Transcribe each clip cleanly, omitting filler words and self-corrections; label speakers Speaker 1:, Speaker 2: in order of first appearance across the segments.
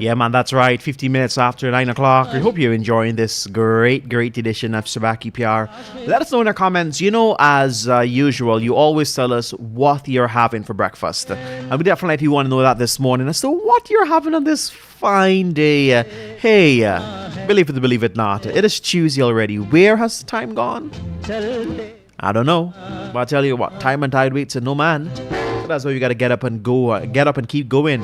Speaker 1: Yeah, man, that's right. 50 minutes after 9 o'clock. We hope you're enjoying this great edition of Subah Pyar. Let us know in the comments. As usual, you always tell us what you're having for breakfast. And we definitely want to know that this morning as to what you're having on this fine day. Believe it not, it is Tuesday already. Where has the time gone? I don't know. But I tell you what, time and tide waits and no man. So that's why you got to get up and keep going.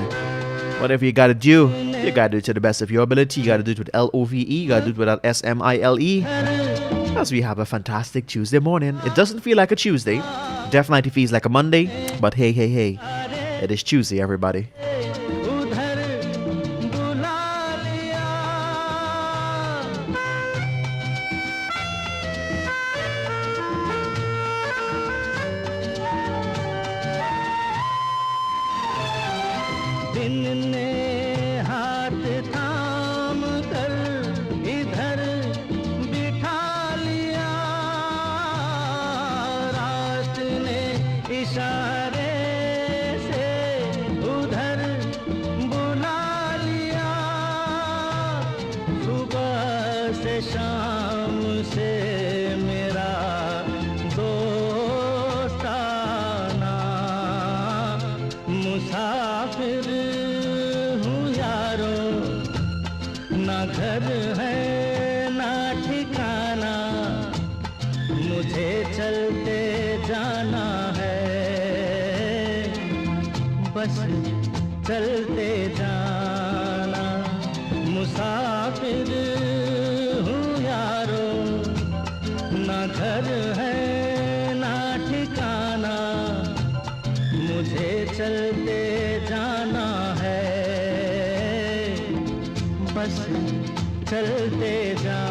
Speaker 1: Whatever you got to do, you got to do it to the best of your ability. You got to do it with LOVE. You got to do it without SMILE. As we have a fantastic Tuesday morning. It doesn't feel like a Tuesday. Definitely feels like a Monday. But hey. It is Tuesday, everybody.
Speaker 2: चलते जाना मुसाफिर हूँ यारो ना घर है ना ठिकाना मुझे चलते जाना है बस चलते जाना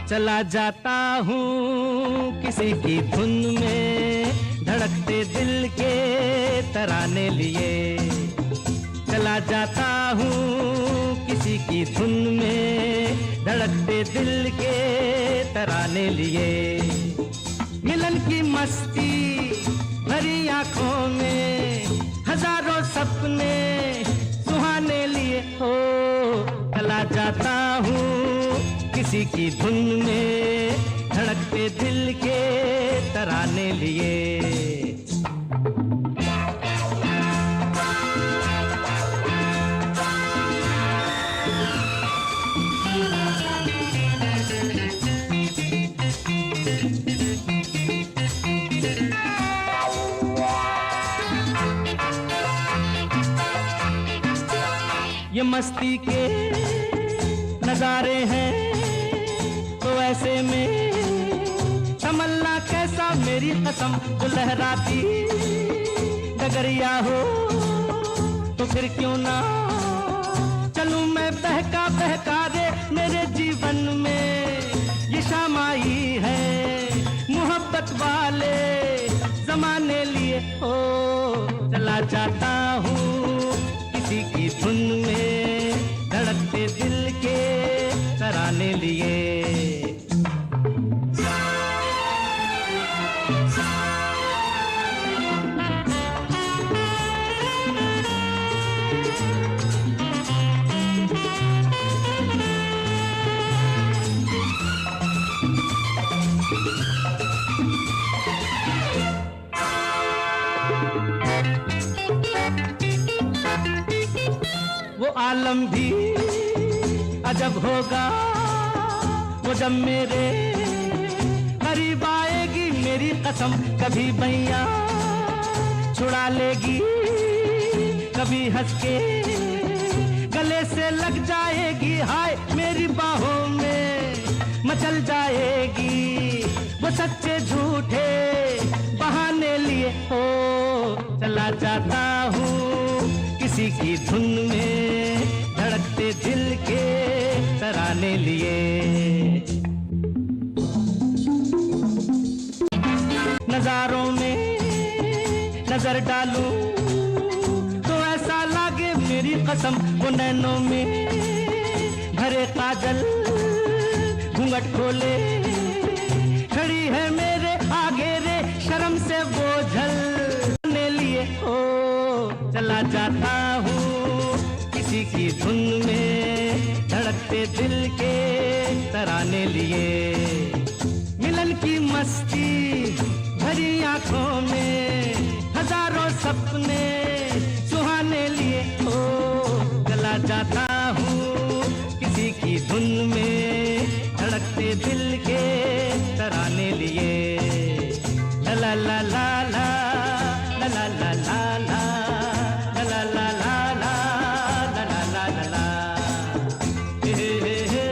Speaker 2: चला जाता हूँ किसी की धुन में धड़कते दिल के तराने लिए चला जाता हूँ किसी की धुन में धड़कते दिल के तराने लिए मिलन की मस्ती भरी आँखों में हजारों सपने सुहाने लिए हो चला जाता हूँ किसी की धुन में धड़कते दिल के तराने लिए ये मस्ती के नजारे हैं तो ऐसे में तमन्ना कैसा मेरी कसम जो लहराती डगरिया हो तो फिर क्यों ना चलूं मैं बहका दे मेरे जीवन में ये शाम आई है मोहब्बत वाले जमाने लिए हो चला जाता हूँ किसी की धुन में धड़कते दिल के तराने लिए वो आलम भी अजब होगा वो जब मेरे करीब आएगी मेरी कसम कभी बैया छुड़ा लेगी कभी हंस के गले से लग जाएगी हाय मेरी बाहों में मचल जाएगी वो सच्चे झूठे बहाने लिए हो चला जाता हूँ किसी की धुन में धड़कते दिल के तराने लिए नजारों में नजर डालूं तो ऐसा लागे मेरी कसम वो नैनों में भरे काजल घूंघट खोले खड़ी है मेरे आगे रे शर्म से बोझल ने लिए ओ चला जाता हूँ किसी की धुन में धड़कते दिल के तराने लिए मिलन की मस्ती भरी आंखों में हजारों सपने सुहाने लिए ओ चला जाता हूँ किसी की धुन में धड़कते दिल के तराने लिए ला ला ला ला ला ला ला ला ला ला ला ला ला ला ला ला ला ला हे हे हे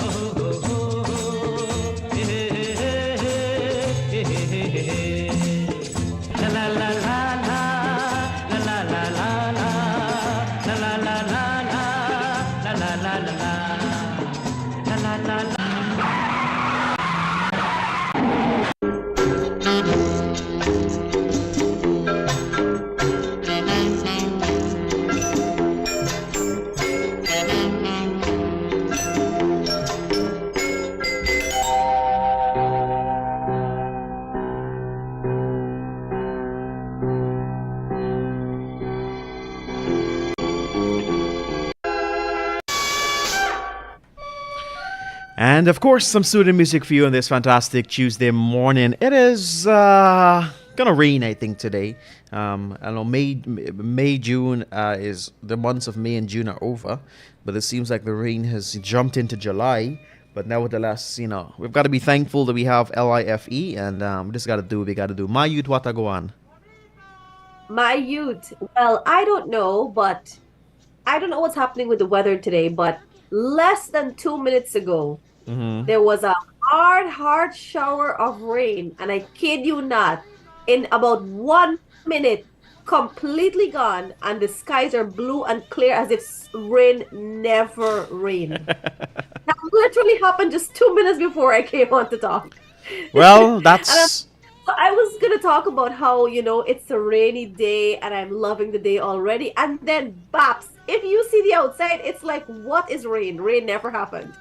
Speaker 2: ओ हो हो हे हे हे हे ला ला ला ला ला ला ला ला ला ला ला ला ला ला ला ला ला ला ला
Speaker 1: And of course, some soothing music for you on this fantastic Tuesday morning. It is gonna rain, I think, today. I know May, June is the months of May and June are over, but it seems like the rain has jumped into July. But nevertheless, you know, we've got to be thankful that we have LIFE, and we just got to do what we got to do. My youth, what I go on?
Speaker 3: My youth, well, I don't know, but I don't know what's happening with the weather today, but less than 2 minutes ago, there was a hard shower of rain, and I kid you not, in about 1 minute, completely gone, and the skies are blue and clear as if rain never rained. That literally happened just 2 minutes before I came on to talk.
Speaker 1: Well, that's...
Speaker 3: So I was going to talk about how, you know, it's a rainy day and I'm loving the day already. And then, baps, if you see the outside, it's like, what is rain? Rain never happened.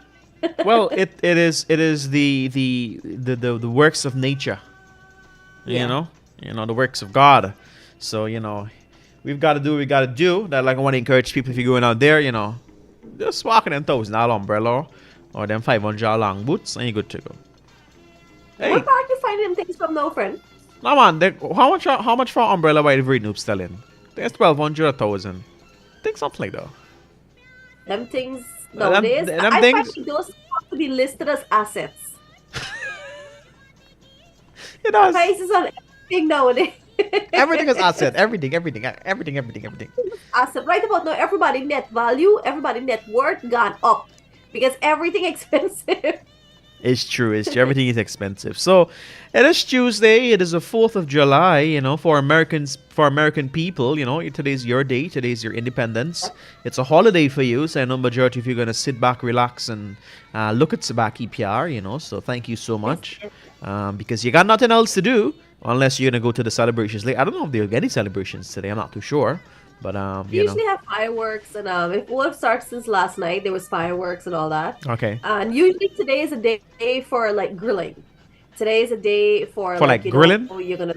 Speaker 1: Well, it is the works of nature.
Speaker 3: Yeah.
Speaker 1: You know, the works of God. So, you know, we've got to do what we got to do. That, like, I want to encourage people, if you're going out there, you know, just walking in $1,000 umbrella or them $500 long boots and you're good to go. Hey.
Speaker 3: Where are you finding things from now, friend?
Speaker 1: No, man, how much for umbrella by the very noob selling? There's 1,200 or 1,000. Think something like that.
Speaker 3: Them things nowadays,
Speaker 1: them
Speaker 3: I
Speaker 1: things-
Speaker 3: find those have to be listed as assets.
Speaker 1: It does.
Speaker 3: Prices on everything nowadays.
Speaker 1: Everything is asset. Everything.
Speaker 3: Asset. Right about now, everybody net value, everybody net worth gone up because everything expensive.
Speaker 1: It's true. Everything is expensive. So it is Tuesday. It is the 4th of July, you know, for American people, you know, today's your day. Today's your independence. It's a holiday for you. So I know majority of you are going to sit back, relax, and look at Subah Kaieteur, you know. So thank you so much. Because you got nothing else to do unless you're going to go to the celebrations. Like, I don't know if there'll be any celebrations today. I'm not too sure. But,
Speaker 3: We usually have fireworks, and if it starts since last night, there was fireworks and all that.
Speaker 1: Okay.
Speaker 3: And usually today is a day for like grilling. Today is a day for
Speaker 1: like
Speaker 3: you
Speaker 1: grilling?
Speaker 3: know, you're gonna,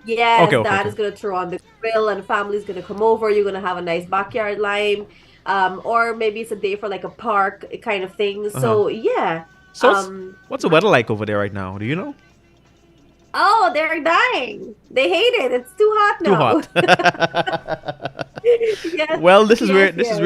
Speaker 3: yes,
Speaker 1: Okay,
Speaker 3: dad
Speaker 1: okay.
Speaker 3: is gonna throw on the grill, and family's gonna come over. You're gonna have a nice backyard lime, or maybe it's a day for like a park kind of thing. So yeah.
Speaker 1: So what's the weather like over there right now? Do you know?
Speaker 3: Oh, they're dying. They hate it. It's too hot
Speaker 1: Too
Speaker 3: now.
Speaker 1: hot.
Speaker 3: Yes,
Speaker 1: Well, this is where
Speaker 3: yes.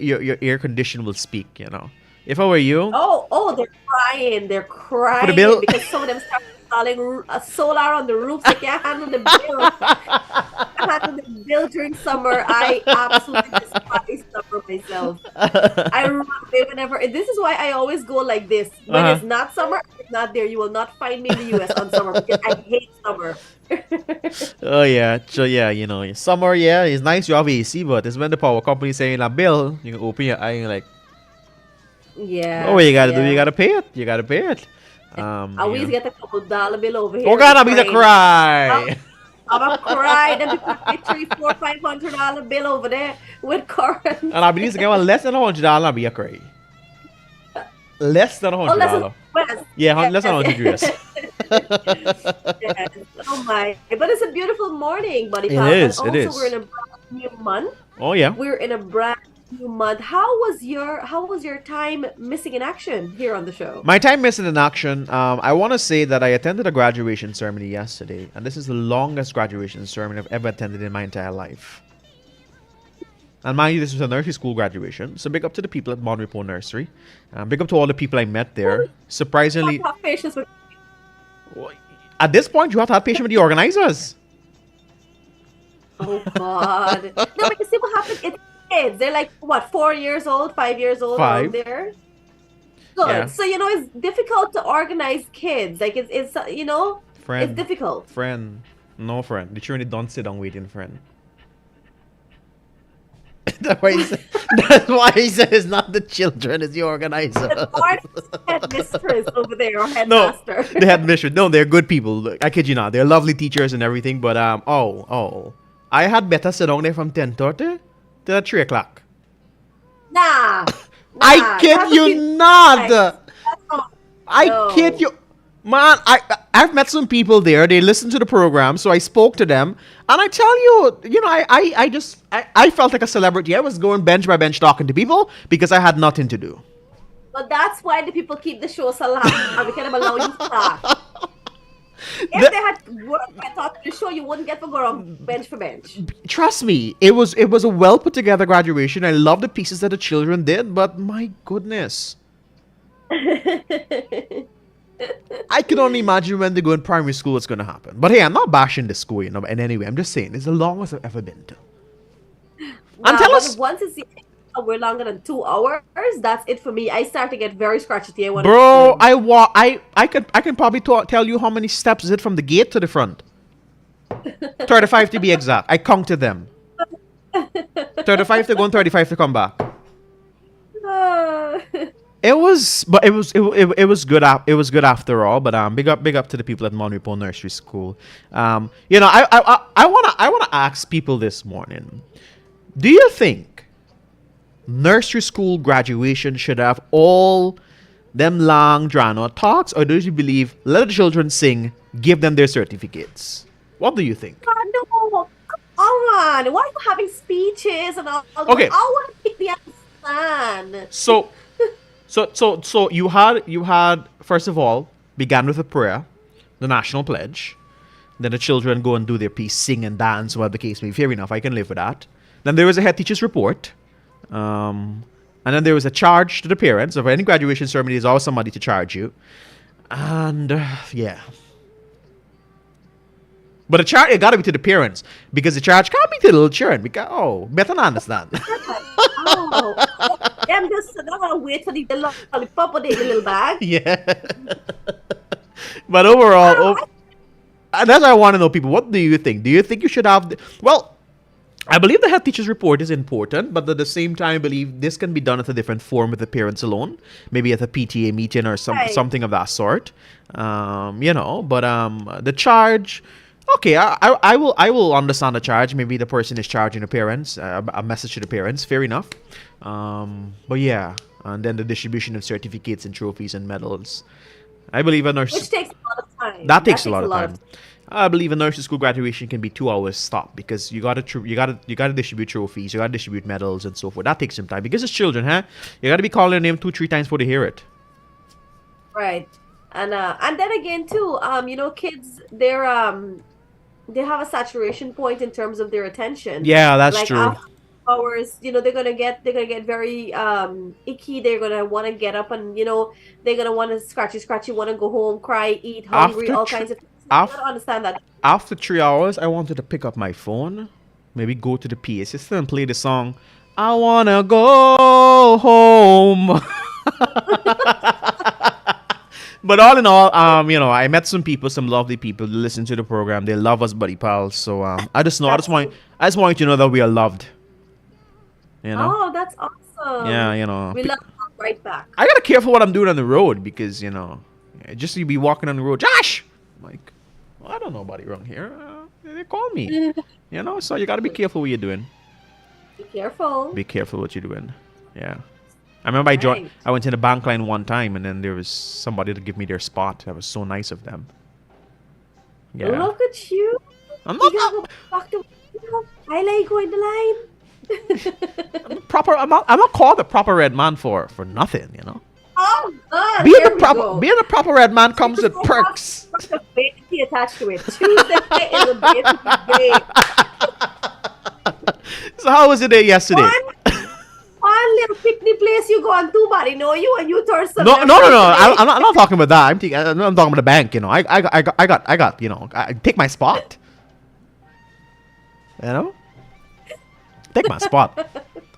Speaker 1: your air condition will speak, you know. If I were you,
Speaker 3: Oh, they're crying. They're crying
Speaker 1: bill.
Speaker 3: because some of them start installing solar on the roofs. I can't handle the bill. I can't handle the bill during summer. I absolutely despise summer myself. I run away whenever. This is why I always go like this. When it's not summer, it's not there. You will not find me in the US on summer because I hate summer.
Speaker 1: Oh yeah, so yeah, you know, summer, yeah, it's nice you have AC, but it's when the power company saying a bill, you can open your eye and you're like,
Speaker 3: Yeah.
Speaker 1: oh, what you gotta do, you gotta pay it, you gotta pay it.
Speaker 3: I always get a couple dollar bill over here.
Speaker 1: Oh God, I'm gonna cry.
Speaker 3: I'm gonna cry. Then we pay $300, $400, $500 bill over there with current.
Speaker 1: And I believe it's again less than $100, I'll be a cry. Less than $100. Yeah, less than $100 US.
Speaker 3: Yes. Oh my! But it's a beautiful morning, buddy.
Speaker 1: It is.
Speaker 3: And
Speaker 1: it
Speaker 3: also,
Speaker 1: is.
Speaker 3: we're in a brand new month.
Speaker 1: Oh yeah.
Speaker 3: We're in a brand new month. How was your time missing in action here on the show?
Speaker 1: My time missing in action. I want to say that I attended a graduation ceremony yesterday, and this is the longest graduation ceremony I've ever attended in my entire life. And mind you, this was a nursery school graduation, so big up to the people at Monrepo Nursery. Big up to all the people I met there. Surprisingly,
Speaker 3: Have patience with
Speaker 1: at this point, you have to have patience with the organizers.
Speaker 3: Oh God! No, but you see what happens? It's kids. They're like what, 4 years old, 5 years old, around there. Good.
Speaker 1: Yeah.
Speaker 3: So it's difficult to organize kids. Like it's
Speaker 1: Friend.
Speaker 3: it's difficult.
Speaker 1: Friend. No friend. The children don't sit down waiting, friend. That's why he said it's not the children, it's the organizer.
Speaker 3: The headmistress over there, or
Speaker 1: No,
Speaker 3: headmaster.
Speaker 1: the headmistress. No, they're good people. Look, I kid you not. They're lovely teachers and everything, but I had better sit down there from 10:30 to 3 o'clock.
Speaker 3: Nah.
Speaker 1: I kid you not. I kid you. Man, I've met some people there. They listen to the program, so I spoke to them, and I tell you, I felt like a celebrity. I was going bench by bench talking to people because I had nothing to do.
Speaker 3: But that's why the people keep the show so long. And we can allow you to start. If they had work and talk to the show, you wouldn't get to go around bench for bench.
Speaker 1: Trust me, it was a well put together graduation. I love the pieces that the children did, but my goodness. I can only imagine when they go in primary school what's going to happen. But hey, I'm not bashing the school, in any way. I'm just saying, it's the longest I've ever been to.
Speaker 3: Wow,
Speaker 1: and tell us...
Speaker 3: Once it's we're longer than 2 hours, that's it for me. I start to get very scratchy.
Speaker 1: Bro, I can probably tell you how many steps is it from the gate to the front. 35 to be exact. I counted them. 35 to go and 35 to come back. It was good. It was good after all. But big up to the people at Monrepo Nursery School. I wanna ask people this morning. Do you think nursery school graduation should have all them long drawn out talks, or do you believe let the children sing, give them their certificates? What do you think?
Speaker 3: No, come on. Why are you having speeches and all?
Speaker 1: Okay.
Speaker 3: I want to pick the understand.
Speaker 1: So you had first of all began with a prayer, the national pledge. Then the children go and do their piece, sing and dance, whatever the case may be. Fair enough, I can live with that. Then there was a head teacher's report. And then there was a charge to the parents. So for any graduation ceremony, there's always somebody to charge you. And yeah. But the charge, it got to be to the parents. Because the charge can't be to the little children. Because, better not understand.
Speaker 3: I'm just not going to wait for the lollipop or the little bag.
Speaker 1: Yeah. But overall, and that's what I want to know, people. What do you think? Do you think you should have... Well, I believe the head teacher's report is important, but at the same time, I believe this can be done at a different form with the parents alone. Maybe at a PTA meeting or something of that sort. But the charge... Okay, I will understand the charge. Maybe the person is charging the parents, a message to the parents. Fair enough. But yeah, and then the distribution of certificates and trophies and medals. I believe a nurse...
Speaker 3: Which takes a lot of time.
Speaker 1: That takes a lot of time. I believe a nursery school graduation can be 2 hours stop because you gotta distribute trophies, you gotta distribute medals and so forth. That takes some time because it's children, huh? You gotta be calling their name 2-3 times before they hear it.
Speaker 3: Right, and then again too, kids they have a saturation point in terms of their attention.
Speaker 1: Yeah, that's true.
Speaker 3: hours, they're gonna get very icky. They're gonna want to get up and they're gonna want to scratchy, want to go home, cry, eat, hungry,
Speaker 1: After
Speaker 3: all
Speaker 1: tr-
Speaker 3: kinds of things. You
Speaker 1: af-
Speaker 3: gotta understand that.
Speaker 1: After 3 hours, I wanted to pick up my phone, maybe go to the PA system and play the song, I wanna go home. But all in all, I met some people, some lovely people. They listen to the program. They love us, buddy pals. So I just want you to know that we are loved. You know?
Speaker 3: Oh, that's awesome.
Speaker 1: Yeah,
Speaker 3: We love you right back.
Speaker 1: I gotta careful what I'm doing on the road because just you be walking on the road, Josh. I'm like, well, I don't know nobody around here. They call me. So you gotta be careful what you're doing.
Speaker 3: Be careful.
Speaker 1: Be careful what you're doing. Yeah. I remember
Speaker 3: Right.
Speaker 1: I went to the bank line one time and then there was somebody to give me their spot. That was so nice of them. Yeah.
Speaker 3: Look at you.
Speaker 1: I'm
Speaker 3: You
Speaker 1: not
Speaker 3: gotta go back to I like going the line.
Speaker 1: I'm not called the proper red man for nothing,
Speaker 3: Oh, God.
Speaker 1: Being
Speaker 3: There
Speaker 1: the
Speaker 3: we
Speaker 1: proper
Speaker 3: go.
Speaker 1: being a proper red man comes with perks.
Speaker 3: There's a vanity attached to it. Tuesday is a vanity day.
Speaker 1: So how was it there yesterday?
Speaker 3: One little picnic place you go on, too, buddy. No, you turn some.
Speaker 1: No. I'm not talking about that. I'm talking about the bank. I got. I take my spot. Take my spot.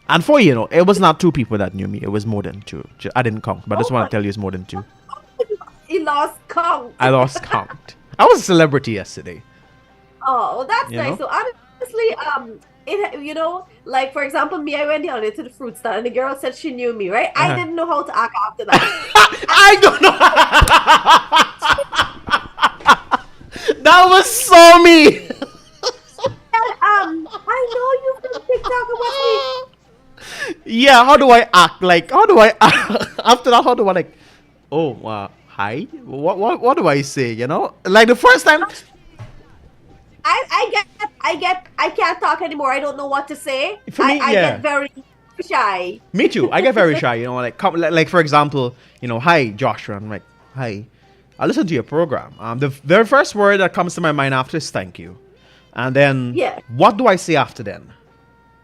Speaker 1: And for it was not 2 people that knew me. It was more than 2. I didn't count, but I just want to tell you it's more than 2.
Speaker 3: He lost count.
Speaker 1: I lost count. I was a celebrity yesterday.
Speaker 3: Oh, well, that's
Speaker 1: You
Speaker 3: nice.
Speaker 1: know?
Speaker 3: So honestly, like for example, me, I went down into the fruit stand, and the girl said she knew me, right? I didn't know how to act after that.
Speaker 1: I don't know. That was so me.
Speaker 3: I know you've been TikTok about me.
Speaker 1: Yeah, how do I act? Like, how do I act? After that, how do I like? Oh, hi. What do I say? Like the first time.
Speaker 3: I can't talk anymore. I don't know what to say.
Speaker 1: For me,
Speaker 3: I
Speaker 1: yeah.
Speaker 3: get very shy.
Speaker 1: Me too. I get very shy. Like for example, hi Joshua. I'm like, hi. I listen to your program. The very first word that comes to my mind after is thank you, and then what do I say after then?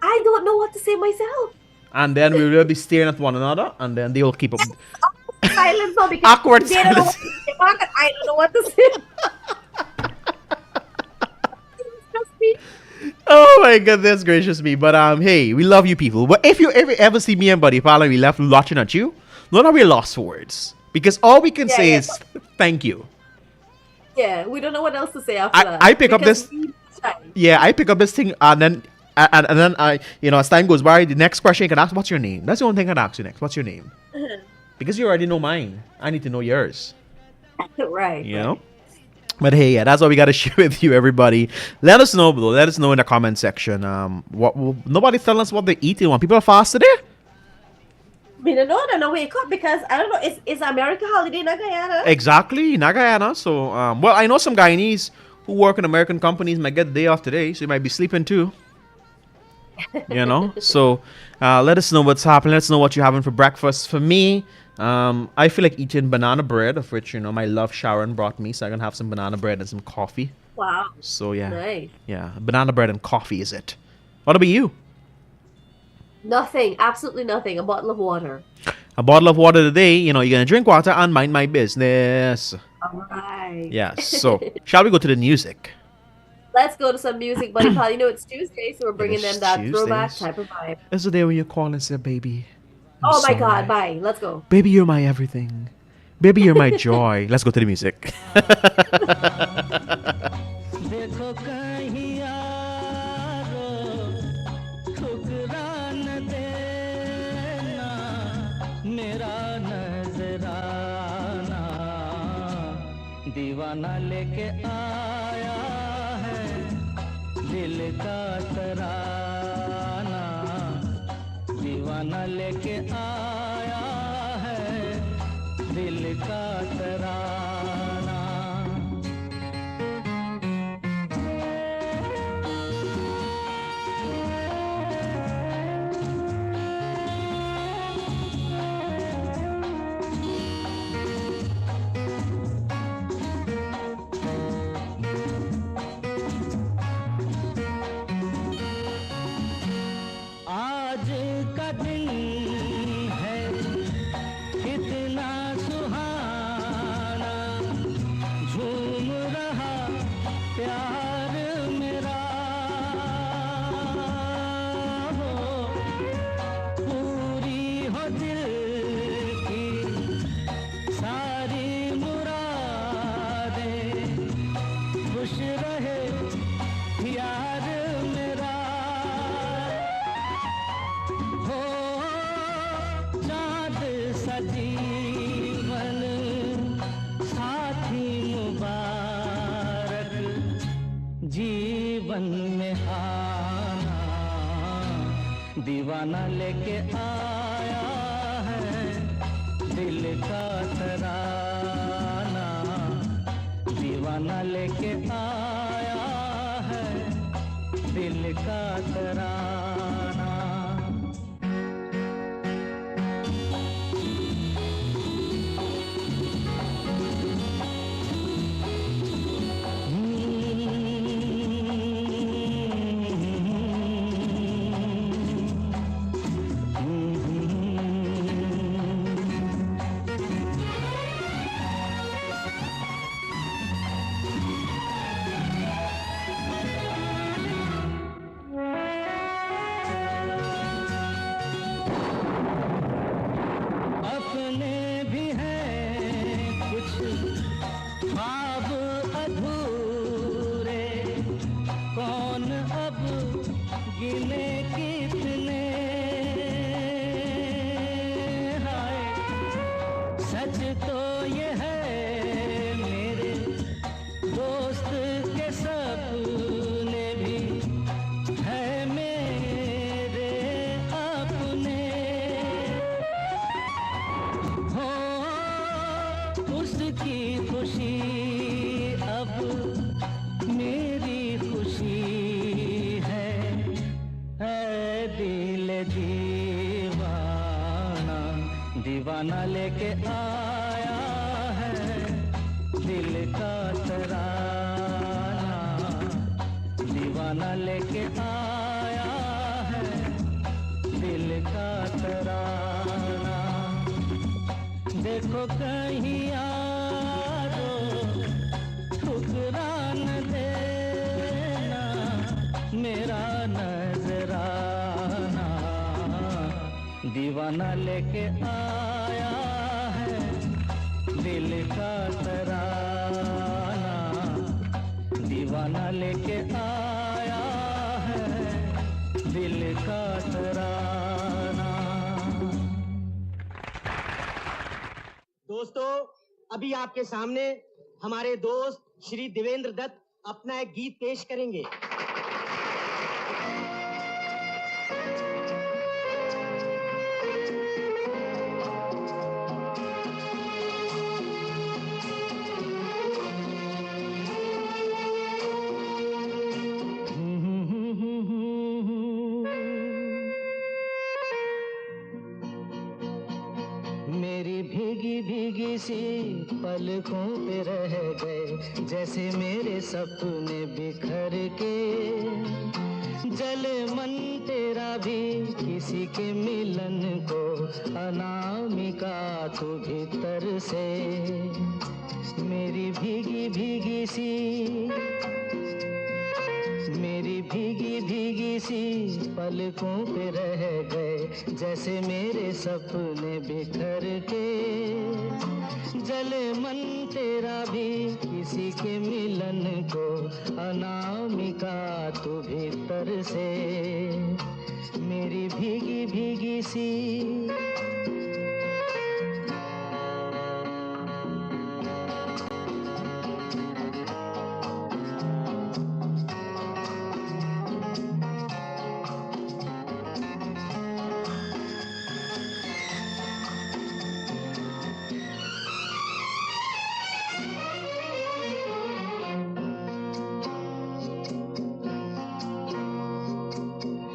Speaker 3: I don't know what to say myself.
Speaker 1: And then we will be staring at one another, and then they will keep up.
Speaker 3: Silence now because
Speaker 1: Awkward
Speaker 3: they don't know what
Speaker 1: silence.
Speaker 3: to say back, and I don't know what to say. Just me.
Speaker 1: Oh my goodness gracious me! But hey, we love you people. But if you ever see me and Buddy Pal and we left watching at you, know that we're lost for words because all we can say is thank you.
Speaker 3: Yeah, we don't know what else to say after that.
Speaker 1: I pick up
Speaker 3: because
Speaker 1: this.
Speaker 3: we're shy.
Speaker 1: Yeah, I pick up this thing and then I as time goes by, the next question you can ask, what's your name? That's the only thing I can ask you next. What's your name? Because you already know mine. I need to know yours.
Speaker 3: Right.
Speaker 1: You know? But hey, yeah, that's what we got to share with you, everybody. Let us know below. Let us know in the comment section. Nobody's telling us what they're eating. When people are fasting there?
Speaker 3: I mean, I don't know wake up because I don't know. It's America holiday in Guyana.
Speaker 1: Exactly, not Guyana. So, well, I know some Guyanese who work in American companies might get the day off today, so you might be sleeping too. So let us know what's happening. Let us know what you're having for breakfast. For me, I feel like eating banana bread, of which my love Sharon brought me, so I'm gonna have some banana bread and some coffee.
Speaker 3: Wow.
Speaker 1: So yeah,
Speaker 3: Nice.
Speaker 1: yeah, banana bread and coffee is it. What about you?
Speaker 3: Nothing. Absolutely nothing. A bottle of water.
Speaker 1: A bottle of water today. You're gonna drink water and mind my business.
Speaker 3: All right.
Speaker 1: Yeah. So shall we go to the music?
Speaker 3: Let's go to some music, buddy pal. It's Tuesday, so we're bringing
Speaker 1: is
Speaker 3: them that throwback
Speaker 1: Tuesdays.
Speaker 3: type of vibe.
Speaker 1: It's the day when you call and say, "Baby, I'm
Speaker 3: Oh my
Speaker 1: sorry.
Speaker 3: God! Bye. Let's go.
Speaker 1: Baby, you're my everything. Baby, you're my joy." Let's go to the music.
Speaker 2: देखो कहीं यारो ठुकरा न देना मेरा नजराना दीवाना लेके आया है दिल का तराना दीवाना लेके आया है दिल का तराना बचपन में आना, दीवाना लेके आया है दिल का तराना, दीवाना लेके आया है दिल का तराना। गिने कितने हाय, सच तो ये है मेरे दोस्त के सपने भी है मेरे अपने। हो उसकी खुशी अब मेरी खुशी है दिल दीवाना, दीवाना लेके आया है दिल का तराना, दीवाना लेके आया है दिल का तराना। देखो कहीं यारो ठुकरा न देना मेरा नजराना, दीवाना लेके आया है दिल का तराना, दीवाना लेके आया है दिल का तराना।
Speaker 4: दोस्तों, अभी आपके सामने हमारे दोस्त श्री देवेंद्र दत्त अपना एक गीत पेश करेंगे।
Speaker 2: मेरी भीगी भीगी सी पलकों पे रह गए जैसे मेरे सपने बिखर के, जले मन तेरा भी किसी के मिलन को अनामिका तू भीतर से। मेरी भीगी भीगी सी, मेरी भीगी भीगी सी पलकों पे रह गए जैसे मेरे सपने बिखर के, जले मन तेरा भी किसी के मिलन को अनामिका तू भीतर से। मेरी भीगी भीगी सी,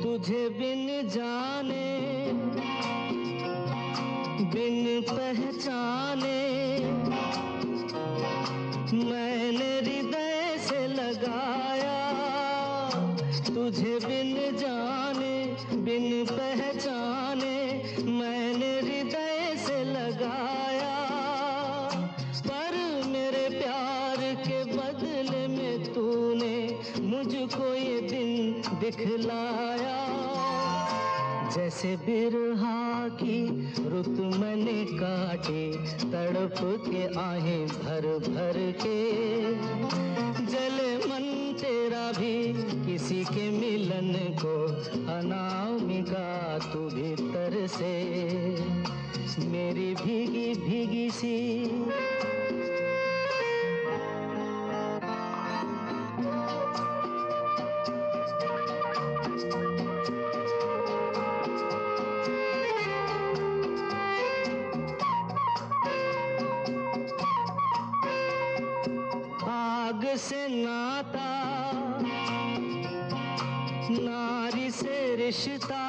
Speaker 2: तुझे बिन जाने बिन पहचाने मैंने हृदय से लगाया, तुझे बिन जाने बिन पहचाने मैंने हृदय से लगाया, पर मेरे प्यार के बदले में तूने मुझको ये दिन दिखलाया। जैसे बिरहा की रुत मैंने काटी तड़प के आहें भर भर के, जले मन तेरा भी किसी के मिलन को अनामिका तू भीतर से। मेरी भीगी भीगी सी, रिश्ता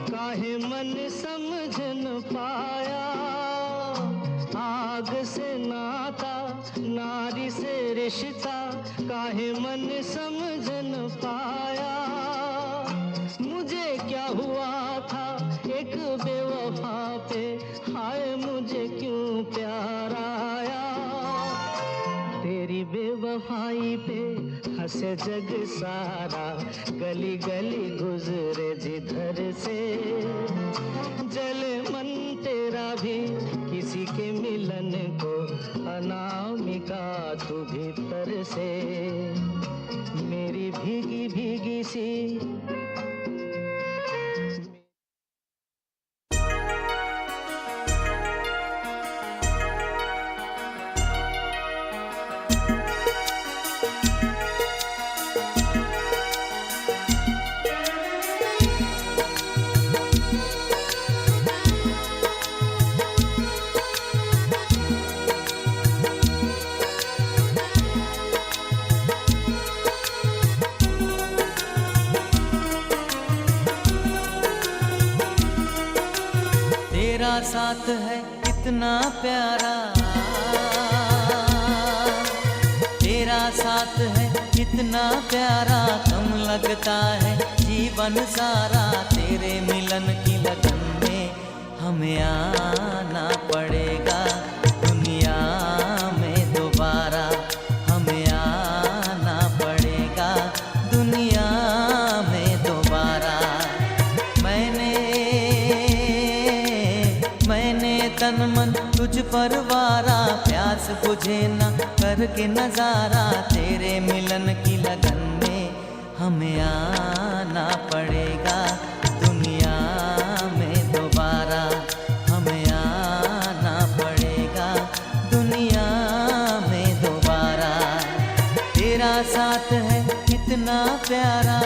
Speaker 2: काहे मन समझ न पाया। आग से नाता नारी से रिश्ता काहे मन समझ न पाया। मुझे क्या हुआ था एक बेवफा पे, हाय मुझे क्यों प्यार आया। तेरी बेवफाई पे हंसे जग सारा, गली गली गुजरे जिधर से। जले मन तेरा भी किसी के मिलन को, अनामिका तू भीतर से। मेरी भीगी भीगी सी तेरा साथ है कितना प्यारा, तेरा साथ है कितना प्यारा। कम लगता है जीवन सारा, तेरे मिलन की लगन में हमें आना पड़ेगा दुनिया में दोबारा। हमें आना पड़ेगा दुनिया में दोबारा। मैंने तन मन तुझ पर वारा, प्यास बुझे न करके नजारा। तेरे मिलन की लगन में हमें आना पड़ेगा दुनिया में दोबारा। हमें आना पड़ेगा दुनिया में दोबारा। तेरा साथ है कितना प्यारा।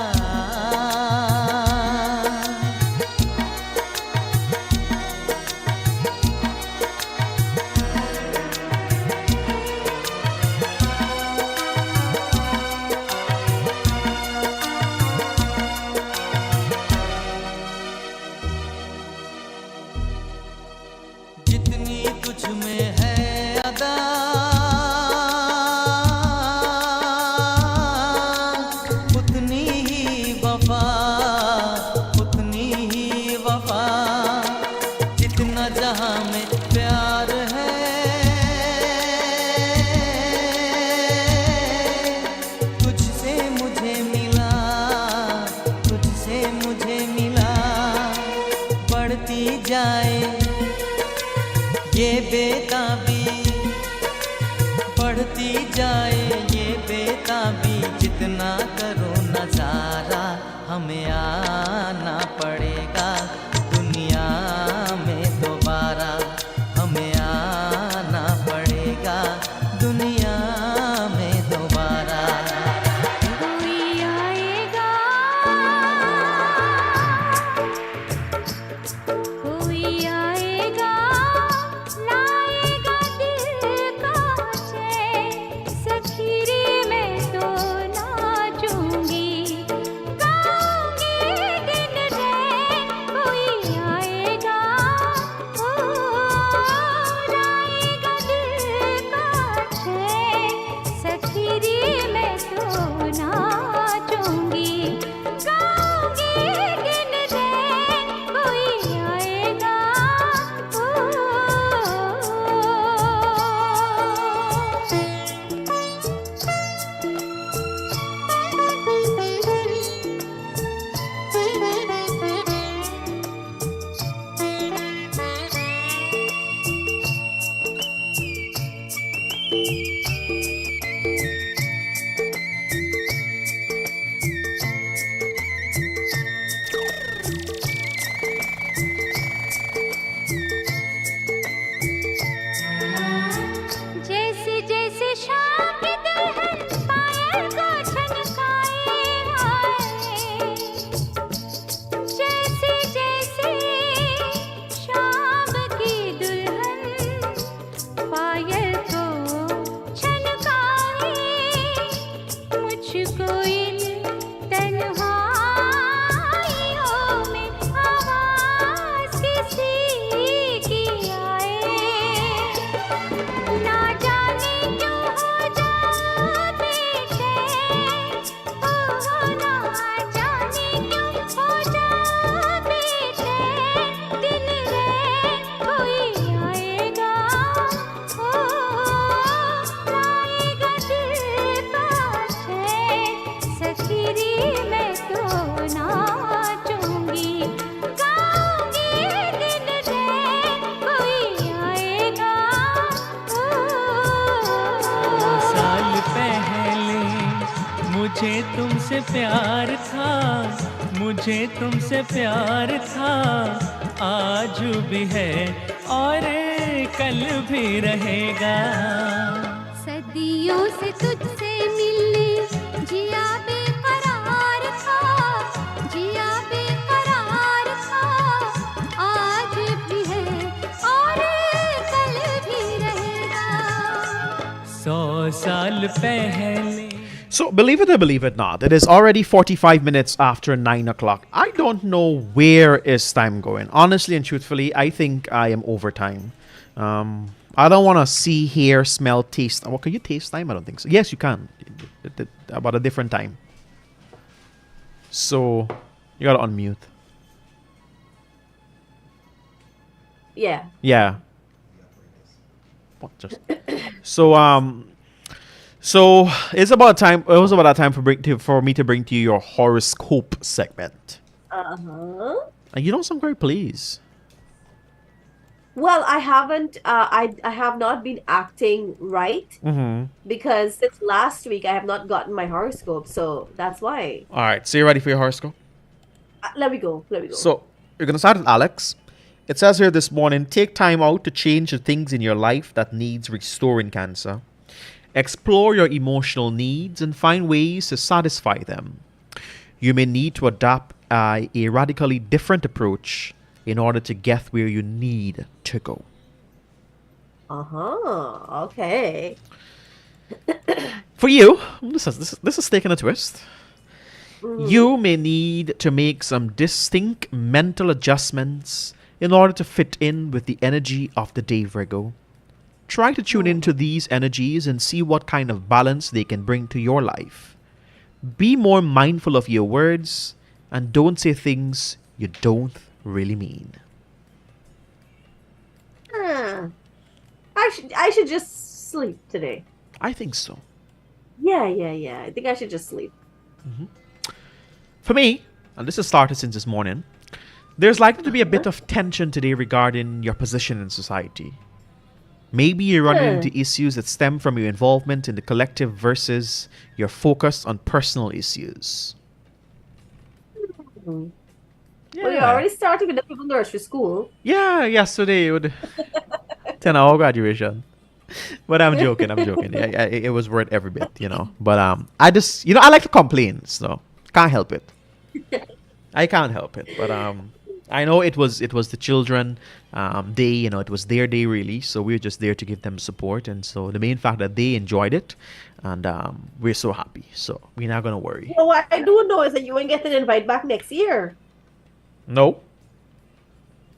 Speaker 2: तुझ में है अदा उतनी ही वफा, उतनी ही वफा। जितना जहां में प्यार है तुझसे मुझे मिला, तुझसे मुझे मिला। बढ़ती जाए ये बेताबी, बढ़ती जाए ये बेताबी। जितना करो नजारा हमें आना पड़ेगा दुनिया में दोबारा। हमें आना पड़ेगा दुनिया में दोबारा।
Speaker 5: कोई आएगा, कोई आएगा, लाएगा दिल का चैन। सखीरी मैं तो नाचूंगी, गाऊंगी दिन रैन। कोई
Speaker 2: तुमसे प्यार था, मुझे तुमसे प्यार था, आज भी है और कल भी रहेगा।
Speaker 5: सदियों से तुझसे मिलने जिया बेकरार था, जिया बेकरार था, आज भी है और कल भी रहेगा।
Speaker 2: 100 साल पहले
Speaker 1: So, believe it or believe it not, it is already 45 minutes after 9 o'clock. I don't know where is time going. Honestly and truthfully, I think I am over time. I don't want to see, hear, smell, taste. Well, can you taste time? I don't think so. Yes, you can. About a different time. So, you got to unmute.
Speaker 3: Yeah.
Speaker 1: Yeah. What just? So it's about time. It was about that time for me to bring to you your horoscope segment.
Speaker 3: Uh-huh.
Speaker 1: And you don't sound very pleased.
Speaker 3: Well, I haven't. I have not been acting right because since last week I have not gotten my horoscope, so that's why.
Speaker 1: All right. So you ready for your horoscope?
Speaker 3: Let me go. Let me go.
Speaker 1: So you're gonna start with Alex. It says here this morning: take time out to change the things in your life that needs restoring. Cancer. Explore your emotional needs and find ways to satisfy them. You may need to adopt a radically different approach in order to get where you need to go.
Speaker 3: Okay.
Speaker 1: For you, this is taking a twist. You may need to make some distinct mental adjustments in order to fit in with the energy of the day, Virgo. Try to tune into these energies and see what kind of balance they can bring to your life. Be more mindful of your words and don't say things you don't really mean.
Speaker 3: I should just sleep today.
Speaker 1: I think so.
Speaker 3: Yeah. I think I should just sleep.
Speaker 1: For me, and this has started since this morning, there's likely to be a bit of tension today regarding your position in society. Maybe you're running into issues that stem from your involvement in the collective versus your focus on personal issues.
Speaker 3: Well, you're already starting with the people nursery school.
Speaker 1: Yeah, yesterday it would 10-hour graduation. But I'm joking. Yeah, it was worth every bit, But I just, I like to complain, so can't help it. I can't help it. But I know it was the children day, it was their day really. So we were just there to give them support. And so the main fact that they enjoyed it, and we're so happy. So we're not gonna worry.
Speaker 3: Well, what I do know is that you ain't getting an invite back next year.
Speaker 1: No.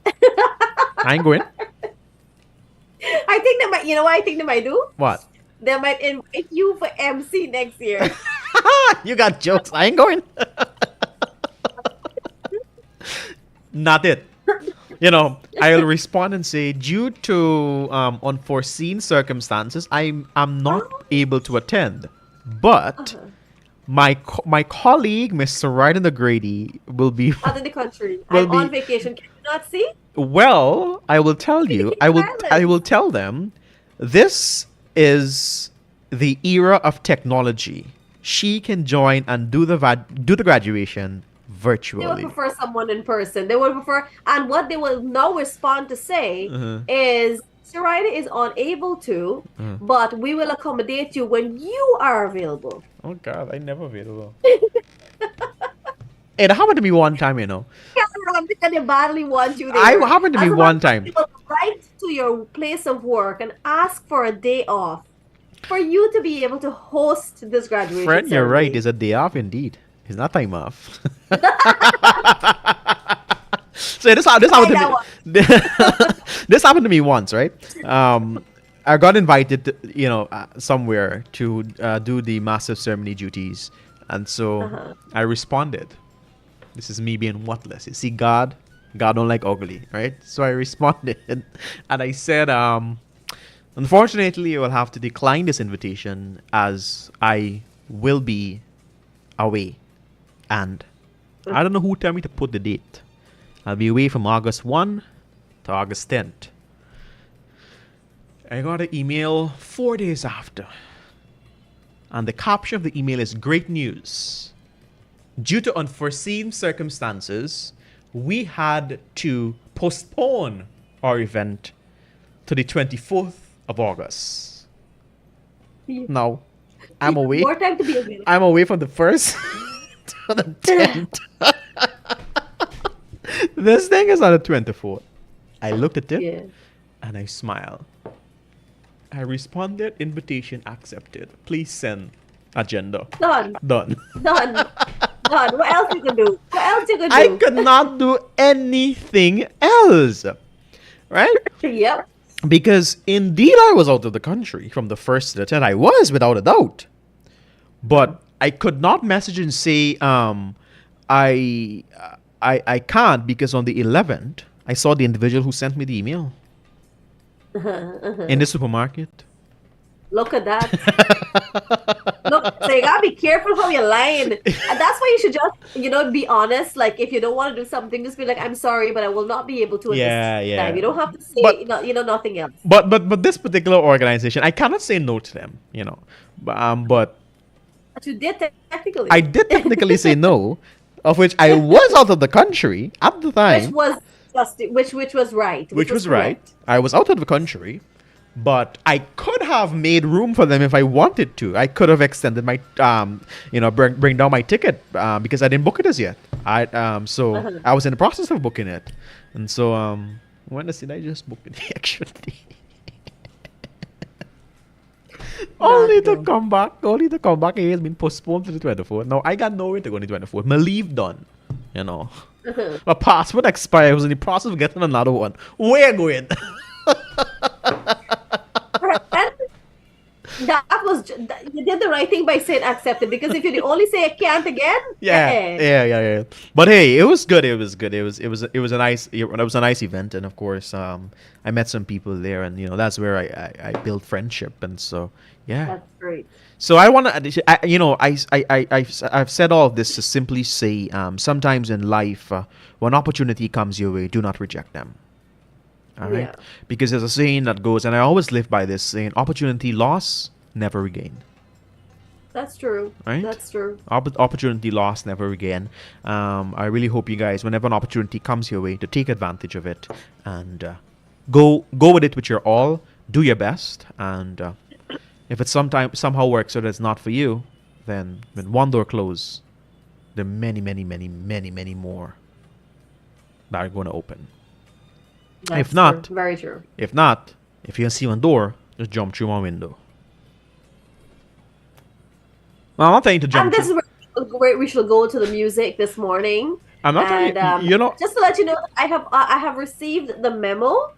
Speaker 1: I ain't going.
Speaker 3: I think they might. You know what I think they might do?
Speaker 1: What?
Speaker 3: They might invite you for MC next year.
Speaker 1: You got jokes. I ain't going. Not it. I'll respond and say, due to unforeseen circumstances, I'm not able to attend. But my colleague, Mr. Ryden O'Grady, will be
Speaker 3: out of the country. I'm on vacation. Can you not see?
Speaker 1: Well, I will tell you. I will tell them. This is the era of technology. She can join and do the graduation virtually.
Speaker 3: They would prefer someone in person. They would prefer, and what they will now respond to say is, Sarita is unable to, but we will accommodate you when you are available.
Speaker 1: Oh God, I never available. It happened to me one time,
Speaker 3: Yeah, because they badly want you there.
Speaker 1: I happened to me one time.
Speaker 3: Write to your place of work and ask for a day off for you to be able to host this graduation.
Speaker 1: Friend, you're
Speaker 3: ceremony.
Speaker 1: right. It's a day off indeed. It's not time off. So this happened to me. This happened to me once, right? I got invited, to, somewhere to do the massive ceremony duties, and so I responded. This is me being whatless. You see, God don't like ugly, right? So I responded, and I said, unfortunately, you will have to decline this invitation as I will be away, and I don't know who told me to put the date. I'll be away from August 1 to August 10th. I got an email 4 days after. And the caption of the email is, great news. due to unforeseen circumstances, we had to postpone our event to the 24th of August. Now, I'm away.
Speaker 3: More time to be available.
Speaker 1: I'm away from the 1st to the 10th. This thing is on the 24th. I looked at it
Speaker 3: Yeah.
Speaker 1: and I smiled. I responded, invitation accepted. Please send agenda.
Speaker 3: Done.
Speaker 1: Done.
Speaker 3: Done. Done. What else you can do? What else you can do?
Speaker 1: I could not do anything else. Right?
Speaker 3: Yep.
Speaker 1: Because indeed I was out of the country from the 1st to the 10th. I was, without a doubt. But I could not message and say I can't, because on the 11th I saw the individual who sent me the email in the supermarket.
Speaker 3: Look at that. Look, so you gotta be careful how you're lying. And that's why you should just, be honest. Like, if you don't want to do something, just be like, I'm sorry, but I will not be able to at this time. You don't have to say,
Speaker 1: But-
Speaker 3: nothing else.
Speaker 1: But this particular organization, I cannot say no to them, But
Speaker 3: But you did technically.
Speaker 1: I did technically say no, of which I was out of the country at the time.
Speaker 3: Which was right.
Speaker 1: Which was right.
Speaker 3: correct.
Speaker 1: I was out of the country, but I could have made room for them if I wanted to. I could have extended my, bring down my ticket because I didn't book it as yet. I was in the process of booking it, and so when did I just book it actually? Only to come back. It has been postponed to the 24th. Now I got nowhere to go on the 24th. My leave done. My passport expired. I was in the process of getting another one. Where going?
Speaker 3: You did the right thing by saying accepted, because if you only say I can't again,
Speaker 1: Yeah. But hey, it was good. It was a nice event, and of course, I met some people there, and that's where I built friendship, and so yeah.
Speaker 3: that's great.
Speaker 1: So I want to, I've said all of this to simply say, sometimes in life, when opportunity comes your way, do not reject them. All right,
Speaker 3: Yeah.
Speaker 1: because there's a saying that goes, and I always live by this saying: opportunity lost, never regained.
Speaker 3: That's true.
Speaker 1: Right?
Speaker 3: That's true.
Speaker 1: Opportunity lost, never again. I really hope you guys, whenever an opportunity comes your way, to take advantage of it and go with it with your all. Do your best, and if it somehow works out, it's not for you, then when one door closes, there are many, many, many, many, many more that are going to open.
Speaker 3: That's
Speaker 1: If not,
Speaker 3: true. Very true.
Speaker 1: If not, if you can see one door, just jump through one window. Well, I'm not telling you to jump
Speaker 3: And this
Speaker 1: through.
Speaker 3: is where we should go to the music this morning.
Speaker 1: I'm not telling
Speaker 3: And,
Speaker 1: you.
Speaker 3: just to let you know, I have received the memo.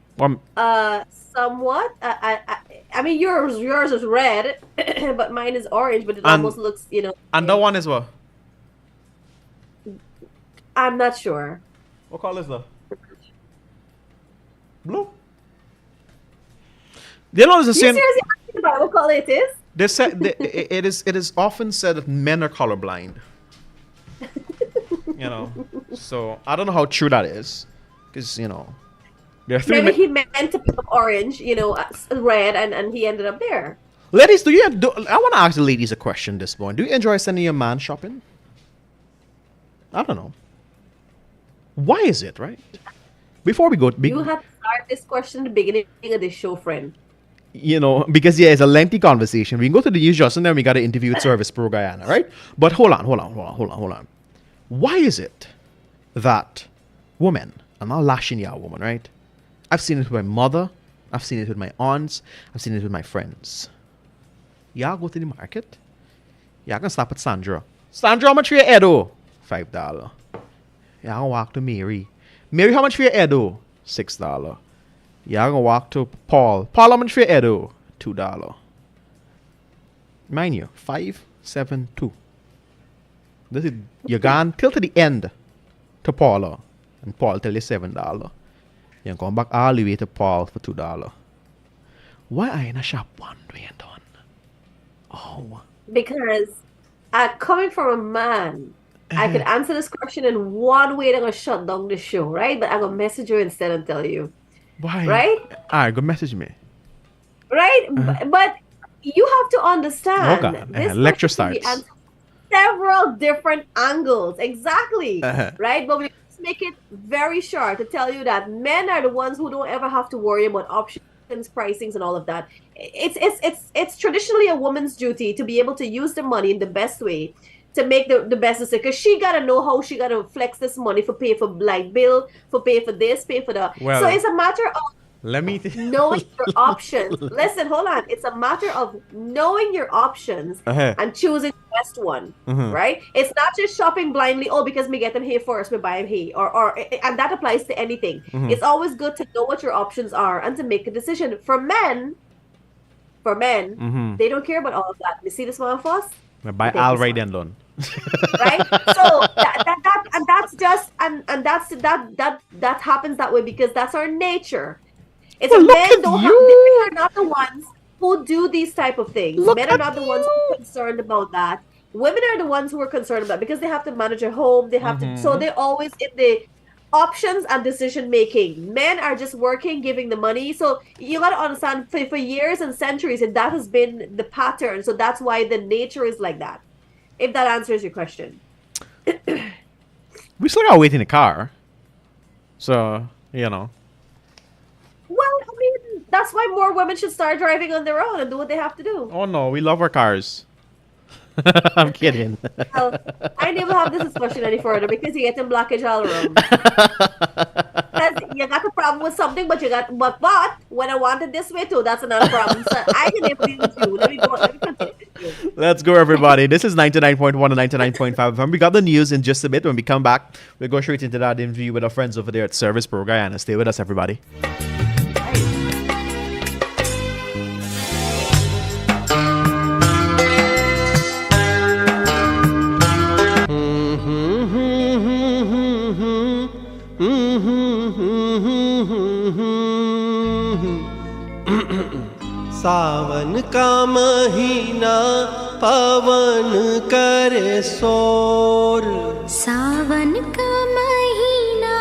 Speaker 3: Somewhat. I mean, yours is red, but mine is orange. But it
Speaker 1: And-
Speaker 3: almost looks,
Speaker 1: and that one is what?
Speaker 3: I'm not sure.
Speaker 1: What color is that? Blue. There's a
Speaker 3: You
Speaker 1: saying.
Speaker 3: seriously asking about what color it is?
Speaker 1: They said it is often said that men are colorblind. So I don't know how true that is, because there are three.
Speaker 3: Maybe he meant to pick up orange, red, and he ended up there.
Speaker 1: Ladies, I want to ask the ladies a question this morning. Do you enjoy sending your man shopping? I don't know. Why is it, right? Before we go,
Speaker 3: You have to start this question at the beginning of this show, friend.
Speaker 1: because it's a lengthy conversation. We can go to the news just and then we got to interview with Service Pro Guyana, right? But hold on. Why is it that women, I'm not lashing y'all, woman, right? I've seen it with my mother, I've seen it with my aunts, I've seen it with my friends. Y'all go to the market, y'all can stop at Sandra. Sandra, how much for your Edo? $5. Y'all gonna walk to Mary. Mary, how much for your Edo? $6. Y'all gonna walk to Paul. Paul, how much for your Edo? $2. Mind you, 572. This is you're gone till to the end to Paula, and Paul tell you $7. You come back all the way to Paul for $2. Why I in a shop one way and done? Oh,
Speaker 3: Because coming from a man, I could answer this question in one way. They're gonna shut down the show, right? But I'm gonna message you instead and tell you,
Speaker 1: why?
Speaker 3: right?
Speaker 1: Alright, go message me.
Speaker 3: Right? But you have to understand.
Speaker 1: Okay,
Speaker 3: this
Speaker 1: lecture
Speaker 3: question can be
Speaker 1: starts.
Speaker 3: answered several different angles. Exactly. Right? But we just make it very short to tell you that men are the ones who don't ever have to worry about options, pricings, and all of that. It's traditionally a woman's duty to be able to use the money in the best way to make the best decision, because she gotta know how she gotta flex this money for pay for light bill, for pay for this, pay for that.
Speaker 1: Well,
Speaker 3: so it's a matter of
Speaker 1: let me
Speaker 3: knowing your options. Listen, hold on. It's a matter of knowing your options and choosing the best one, right? It's not just shopping blindly. Oh, because me get them here first, me buy them here, or and that applies to anything. It's always good to know what your options are and to make a decision. For men, they don't care about all of that. You see this one first?
Speaker 1: By Al right then, Lon.
Speaker 3: Right? So that happens that way because that's our nature. It's men are not the ones who do these type of things. Men are not the ones who are concerned about that. Women are the ones who are concerned about it because they have to manage a home. They have to, so they're always in the options and decision making. Men are just working, giving the money. So you got to understand, for years and centuries, and that has been the pattern. So that's why the nature is like that. If that answers your question.
Speaker 1: We still gotta wait in the car. So, you know.
Speaker 3: Well, I mean, that's why more women should start driving on their own and do what they have to do.
Speaker 1: Oh no, we love our cars. I'm kidding.
Speaker 3: Well, I never have this discussion any further because you get in blockage all around. You got a problem with something, but but when I want it this way too, that's another problem. So I can never deal with you. Let me continue with you.
Speaker 1: Let's go, everybody. This is 99.1 and 99.5 FM. We got the news in just a bit. When we come back, we'll go straight into that interview with our friends over there at Service Pro Guyana. Stay with us, everybody.
Speaker 6: सावन का महीना पवन करे शोर
Speaker 5: सावन का महीना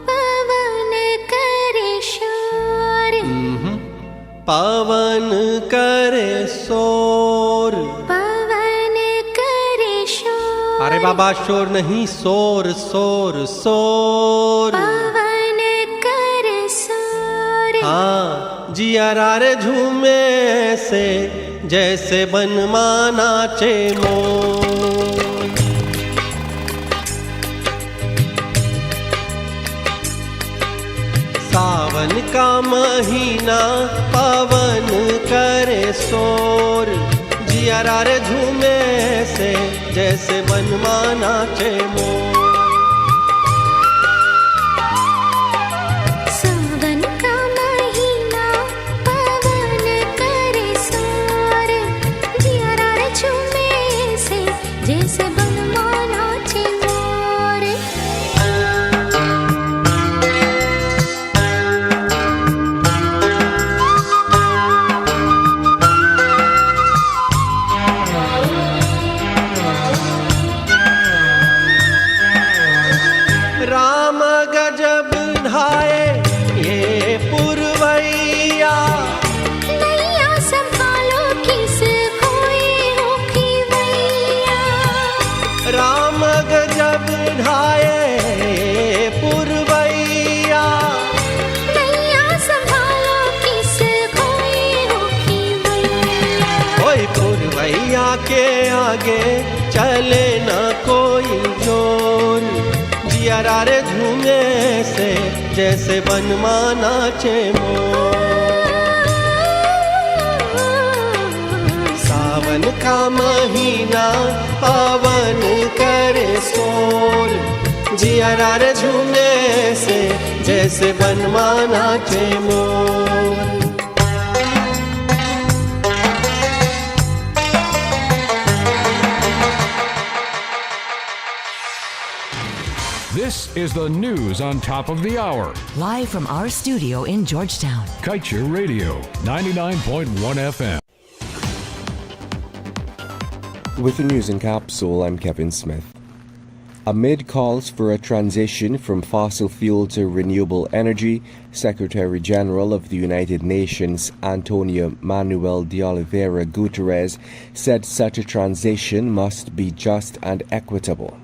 Speaker 5: पवन करे शोर
Speaker 6: पवन करे शोर
Speaker 5: पवन करे शोर
Speaker 6: अरे बाबा शोर नहीं शोर शोर शोर
Speaker 5: पवन करे शोर
Speaker 6: हाँ जियारा रे झूमे से जैसे बनमाना चे मोर सावन का महीना पवन करे शोर जियारा रे झूमे से जैसे बनमाना चे मोर चले ना कोई जोर जियारा रे झूमे से जैसे बनमाना चे मोर सावन का महीना पवन करे शोर जियारा रे झूमे से जैसे बनमाना चे मोर
Speaker 7: This is the news on top of the hour.
Speaker 8: Live from our studio in Georgetown.
Speaker 7: Kaieteur Radio, 99.1 FM.
Speaker 9: With the news in capsule, I'm Kevin Smith. Amid calls for a transition from fossil fuel to renewable energy, Secretary General of the United Nations Antonio Manuel de Oliveira Guterres said such a transition must be just and equitable.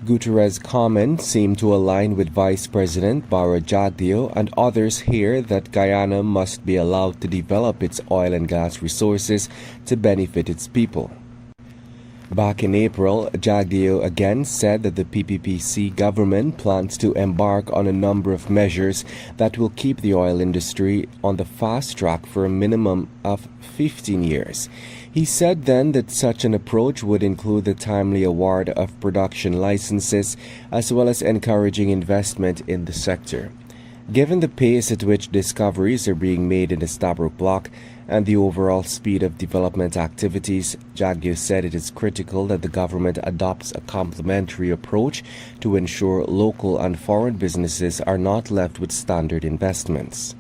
Speaker 9: Guterres' comments seem to align with Vice President Bara Jagdeo and others here that Guyana must be allowed to develop its oil and gas resources to benefit its people. Back in April, Jagdeo again said that the PPPC government plans to embark on a number of measures that will keep the oil industry on the fast track for a minimum of 15 years. He said then that such an approach would include the timely award of production licenses as well as encouraging investment in the sector. Given the pace at which discoveries are being made in the Stabroek Block and the overall speed of development activities, Jagdeo said it is critical that the government adopts a complementary approach to ensure local and foreign businesses are not left with standard investments.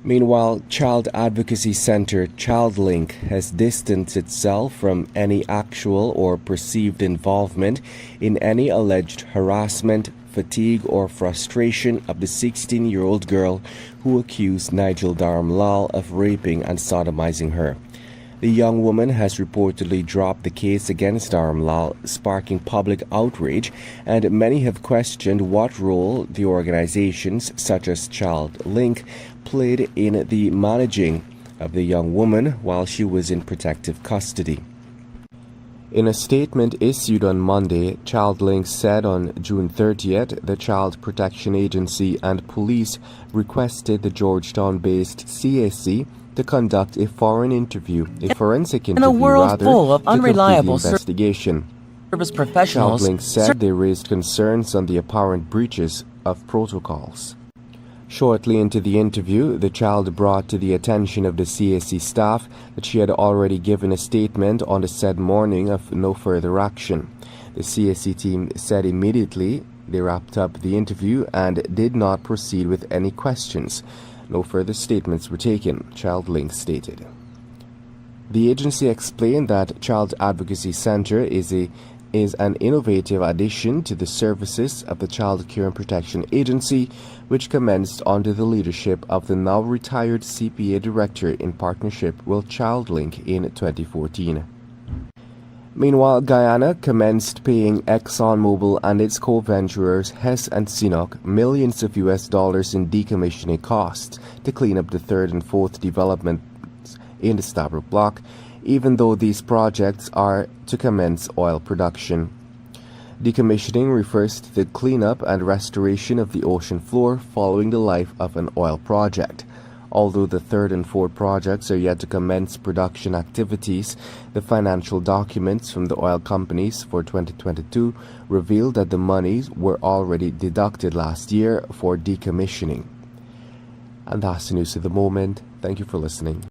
Speaker 9: Meanwhile, Child Advocacy Center ChildLink has distanced itself from any actual or perceived involvement in any alleged harassment, fatigue, or frustration of the 16-year-old girl who accused Nigel Dharamlal of raping and sodomizing her. The young woman has reportedly dropped the case against Dharamlal, sparking public outrage, and many have questioned what role the organizations such as ChildLink played in the managing of the young woman while she was in protective custody. In a statement issued on Monday, ChildLink said on June 30th the Child Protection Agency and police requested the Georgetown-based CAC to conduct a forensic interview
Speaker 8: In a world full of unreliable
Speaker 9: investigation.
Speaker 8: service professionals,
Speaker 9: ChildLink said they raised concerns on the apparent breaches of protocols. Shortly into the interview, the child brought to the attention of the CAC staff that she had already given a statement on the said morning of no further action. The CAC team said immediately they wrapped up the interview and did not proceed with any questions. No further statements were taken, ChildLink stated. The agency explained that Child Advocacy Center is an innovative addition to the services of the Child Care and Protection Agency, which commenced under the leadership of the now retired CPA director in partnership with ChildLink in 2014. Meanwhile, Guyana commenced paying ExxonMobil and its co-venturers Hess and Sinnock millions of US dollars in decommissioning costs to clean up the third and fourth developments in the Stabroek Block, even though these projects are to commence oil production. Decommissioning refers to the cleanup and restoration of the ocean floor following the life of an oil project. Although the third and fourth projects are yet to commence production activities, the financial documents from the oil companies for 2022 revealed that the monies were already deducted last year for decommissioning. And that's the news of the moment. Thank you for listening.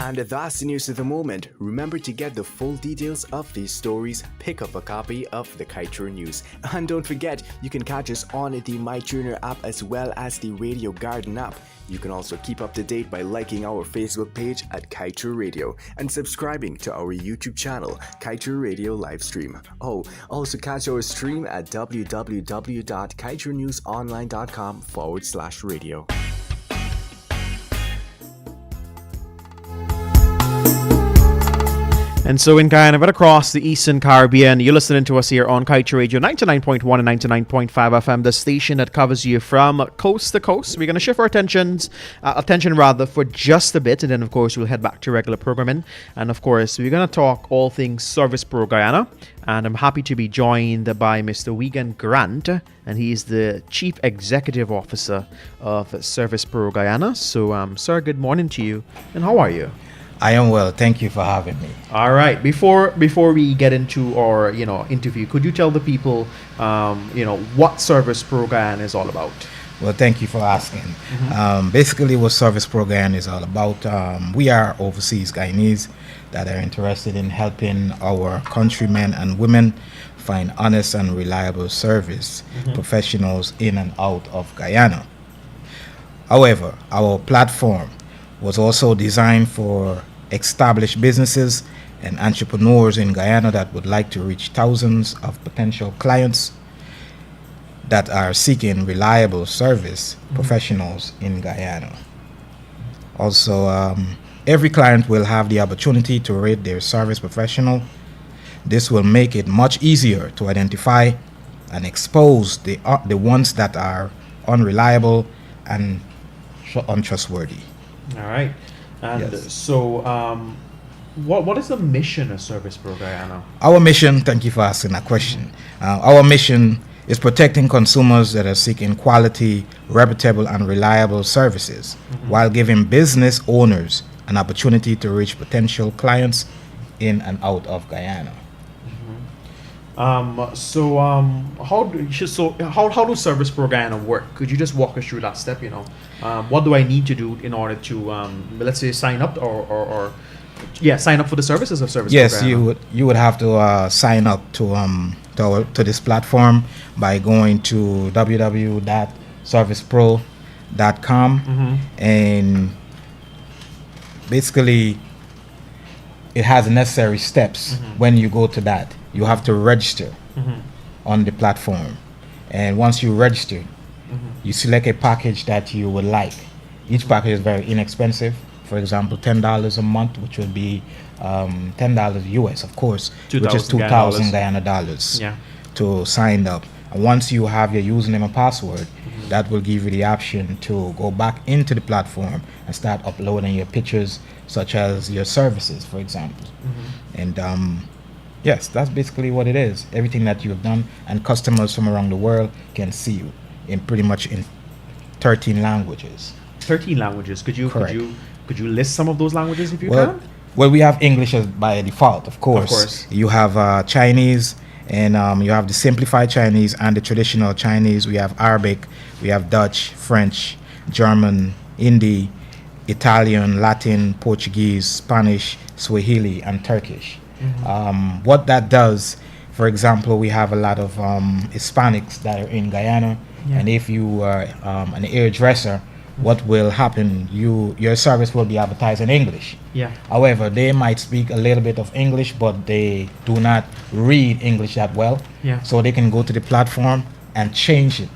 Speaker 10: And that's the news of the moment. Remember to get the full details of these stories, pick up a copy of the Kaieteur News. And don't forget, you can catch us on the MyTuner app as well as the Radio Garden app. You can also keep up to date by liking our Facebook page at Kaieteur Radio and subscribing to our YouTube channel, Kaieteur Radio Livestream. Oh, also catch our stream at www.kaieteurnewsonline.com/radio.
Speaker 1: And so in Guyana, but across the Eastern Caribbean, you're listening to us here on Kaieteur Radio 99.1 and 99.5 FM, the station that covers you from coast to coast. We're going to shift our attention for just a bit, and then of course we'll head back to regular programming. And of course we're going to talk all things Service Pro Guyana, and I'm happy to be joined by Mr. Wigan Grant, and he's the Chief Executive Officer of Service Pro Guyana. So sir, good morning to you, and how are you?
Speaker 11: I am well. Thank you for having me.
Speaker 1: All right. Before we get into our interview, could you tell the people what Service Pro Guyana is all about?
Speaker 11: Well, thank you for asking. Basically, what Service Pro Guyana is all about, we are overseas Guyanese that are interested in helping our countrymen and women find honest and reliable service professionals in and out of Guyana. However, our platform was also designed for established businesses and entrepreneurs in Guyana that would like to reach thousands of potential clients that are seeking reliable service professionals in Guyana. Also, every client will have the opportunity to rate their service professional. This will make it much easier to identify and expose the ones that are unreliable and untrustworthy.
Speaker 1: All right. And
Speaker 11: Yes.
Speaker 1: so, what is the mission of Service Pro Guyana?
Speaker 11: Our mission, thank you for asking that question. Our mission is protecting consumers that are seeking quality, reputable, and reliable services while giving business owners an opportunity to reach potential clients in and out of Guyana.
Speaker 1: How do Service Pro Guyana work? Could you just walk us through that step? What do I need to do in order to let's say sign up or sign up for the services of Service Pro
Speaker 11: Yes,
Speaker 1: Guyana?
Speaker 11: you would have to sign up to this platform by going to www.servicepro.com and basically it has the necessary steps. When you go to that, you have to register on the platform, and once you register, you select a package that you would like. Each package is very inexpensive. For example, $10 a month, which would be $10 US, of course, which is 2,000 Guyana dollars to sign up. And once you have your username and password, that will give you the option to go back into the platform and start uploading your pictures, such as your services, for example. And yes, that's basically what it is. Everything that you've done, and customers from around the world can see you in pretty much in 13 languages.
Speaker 1: 13 languages. Could you list some of those languages if you can?
Speaker 11: Well, we have English as by default, of course.
Speaker 1: Of course.
Speaker 11: You have Chinese, and you have the simplified Chinese and the traditional Chinese. We have Arabic, we have Dutch, French, German, Hindi, Italian, Latin, Portuguese, Spanish, Swahili, and Turkish. What that does, for example, we have a lot of Hispanics that are in Guyana, and if you are an hairdresser, what will happen, your service will be advertised in English. However, they might speak a little bit of English, but they do not read English that well. So they can go to the platform and change it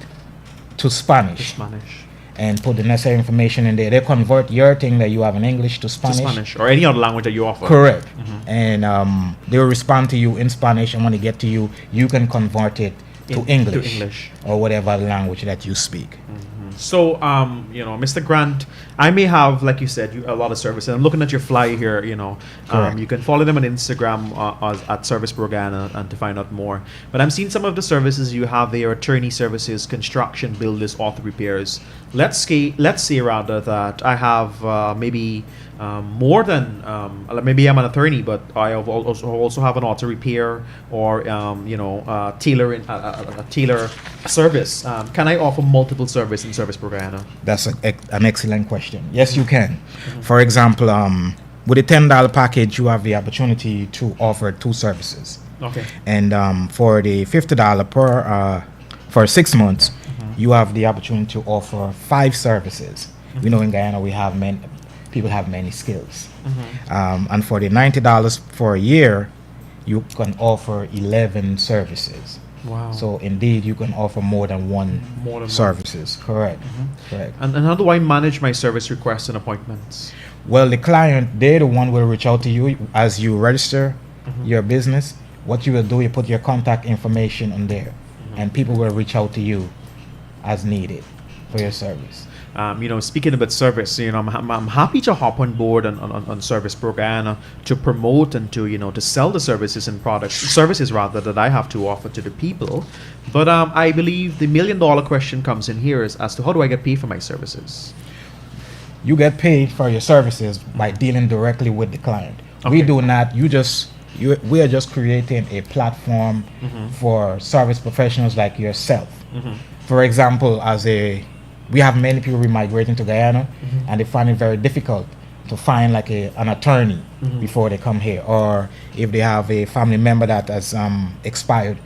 Speaker 11: to Spanish. And put the necessary information in there. They convert your thing that you have in English to Spanish.
Speaker 1: Or any other language that you offer.
Speaker 11: Correct. And they will respond to you in Spanish, and when they get to you, you can convert it to English or whatever language that you speak.
Speaker 1: So, Mr. Grant, I may have, like you said, a lot of services. I'm looking at your flyer here, you can follow them on Instagram at Service Pro Guyana and to find out more. But I'm seeing some of the services you have there: attorney services, construction, builders, auto repairs. Let's say rather that I have maybe more than maybe I'm an attorney, but I also have an auto repair or tailor service. Can I offer multiple services in Service Pro Guyana?
Speaker 11: That's an excellent question. Yes, you can. For example, with a $10 package, you have the opportunity to offer 2 services.
Speaker 1: Okay.
Speaker 11: And for the $50 for 6 months, you have the opportunity to offer 5 services. We know in Guyana people have many skills. And for the $90 for a year, you can offer 11 services.
Speaker 1: Wow.
Speaker 11: So indeed, you can offer more than one services. Correct. Correct.
Speaker 1: And how do I manage my service requests and appointments?
Speaker 11: Well, the client, they're the one will reach out to you as you register your business. What you will do, you put your contact information on there, and people will reach out to you as needed for your service.
Speaker 1: Speaking about service, I'm happy to hop on board on Service Pro Guyana to promote and to sell the services and services that I have to offer to the people. But I believe the $1 million question comes in here is as to how do I get paid for my services?
Speaker 11: You get paid for your services by dealing directly with the client.
Speaker 1: Okay.
Speaker 11: We do not. We are just creating a platform for service professionals like yourself. For example, we have many people remigrating to Guyana, and they find it very difficult to find like an attorney before they come here, or if they have a family member that has expired,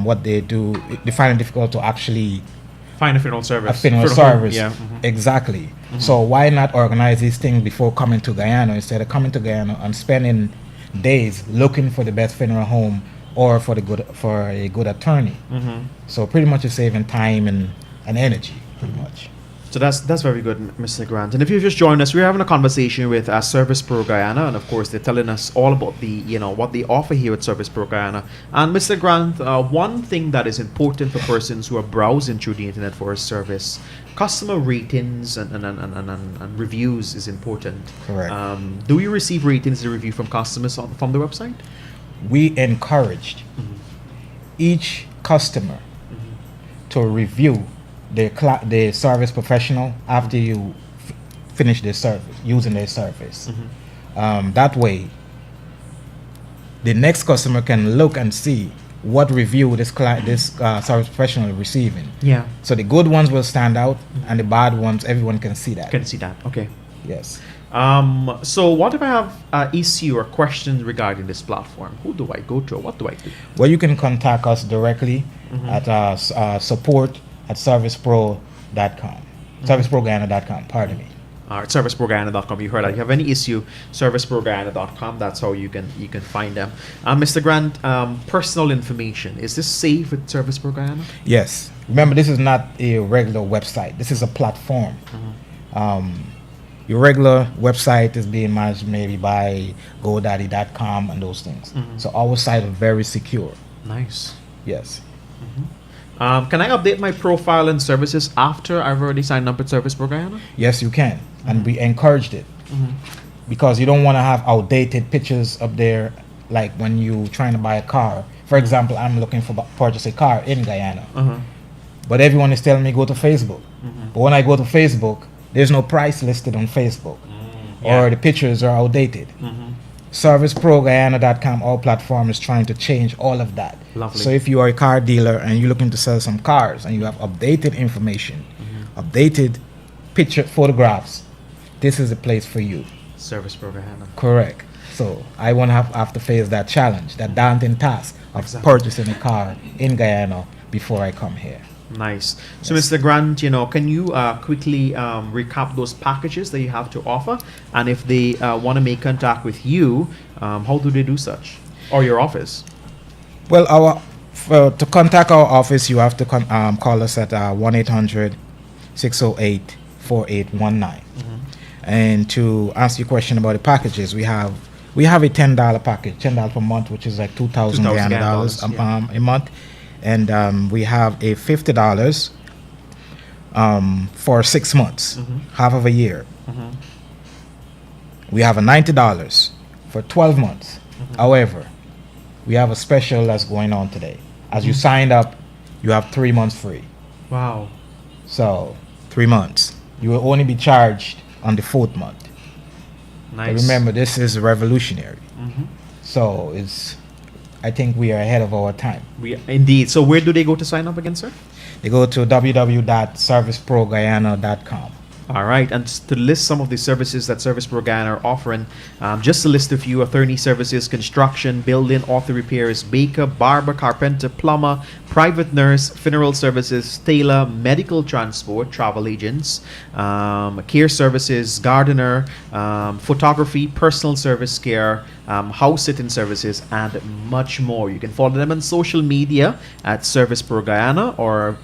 Speaker 11: what they do, they find it difficult to actually
Speaker 1: Find a funeral service.
Speaker 11: A funeral
Speaker 1: For the home,
Speaker 11: service.
Speaker 1: yeah.
Speaker 11: Exactly. So why not organize these things before coming to Guyana, instead of coming to Guyana and spending days looking for the best funeral home or for a good attorney? So pretty much you're saving time and energy, pretty much.
Speaker 1: So that's very good, Mr. Grant. And if you've just joined us, we're having a conversation with Service Pro Guyana, and of course they're telling us all about what they offer here at Service Pro Guyana. And Mr. Grant, one thing that is important for persons who are browsing through the internet for a service, customer ratings and reviews is important.
Speaker 11: Correct.
Speaker 1: Do you receive ratings and review from customers from the website?
Speaker 11: We encouraged each customer to review the service professional after you finish their service, using their service. That way, the next customer can look and see what review this service professional is receiving.
Speaker 1: Yeah.
Speaker 11: So the good ones will stand out, and the bad ones, everyone can see that.
Speaker 1: Can see that. Okay.
Speaker 11: Yes.
Speaker 1: So what if I have an issue or questions regarding this platform? Who do I go to? What do I do?
Speaker 11: Well, you can contact us directly at support@servicepro.com. Serviceproguyana.com, pardon me.
Speaker 1: All right, serviceproguyana.com. You heard that. If you have any issue, serviceproguyana.com. That's how you can find them. Mr. Grant, personal information, is this safe with Service Pro Guyana?
Speaker 11: Yes. Remember, this is not a regular website. This is a platform. Your regular website is being managed maybe by GoDaddy.com and those things. So our site is very secure.
Speaker 1: Nice.
Speaker 11: Yes.
Speaker 1: Can I update my profile and services after I've already signed up with Service Pro Guyana?
Speaker 11: Yes, you can. And we encouraged it. Because you don't want to have outdated pictures up there, like when you're trying to buy a car. For example, I'm looking for purchase a car in Guyana. But everyone is telling me go to Facebook. But when I go to Facebook, there's no price listed on Facebook. Or the pictures are outdated. ServiceProGuyana.com, our platform is trying to change all of that.
Speaker 1: Lovely.
Speaker 11: So if you are a car dealer and you're looking to sell some cars and you have updated information, updated picture photographs, this is the place for you.
Speaker 1: Service Pro Guyana.
Speaker 11: Correct. So I won't have to face that challenge, that daunting task of purchasing a car in Guyana before I come here.
Speaker 1: Nice. So, Mr. Grant, can you quickly recap those packages that you have to offer? And if they want to make contact with you, how do they do such? Or your office?
Speaker 11: Well, to contact our office, you have to call us at 1-800-608-4819. And to answer your question about the packages, we have a $10 package, $10 per month, which is like $2,000 Guyana a month. And we have a $50 for 6 months, half of a year. We have a $90 for 12 months. However, we have a special that's going on today. As you signed up, you have 3 months free.
Speaker 1: Wow.
Speaker 11: So 3 months. You will only be charged on the 4th month.
Speaker 1: Nice.
Speaker 11: But remember, this is revolutionary. So I think we are ahead of our time.
Speaker 1: Indeed. So where do they go to sign up again, sir?
Speaker 11: They go to www.serviceproguyana.com.
Speaker 1: All right, and to list some of the services that Service Pro Guyana are offering, just to list a few: attorney services, construction, building, auto repairs, baker, barber, carpenter, plumber, private nurse, funeral services, tailor, medical transport, travel agents, care services, gardener, photography, personal service care, house sitting services, and much more. You can follow them on social media at Service Pro Guyana or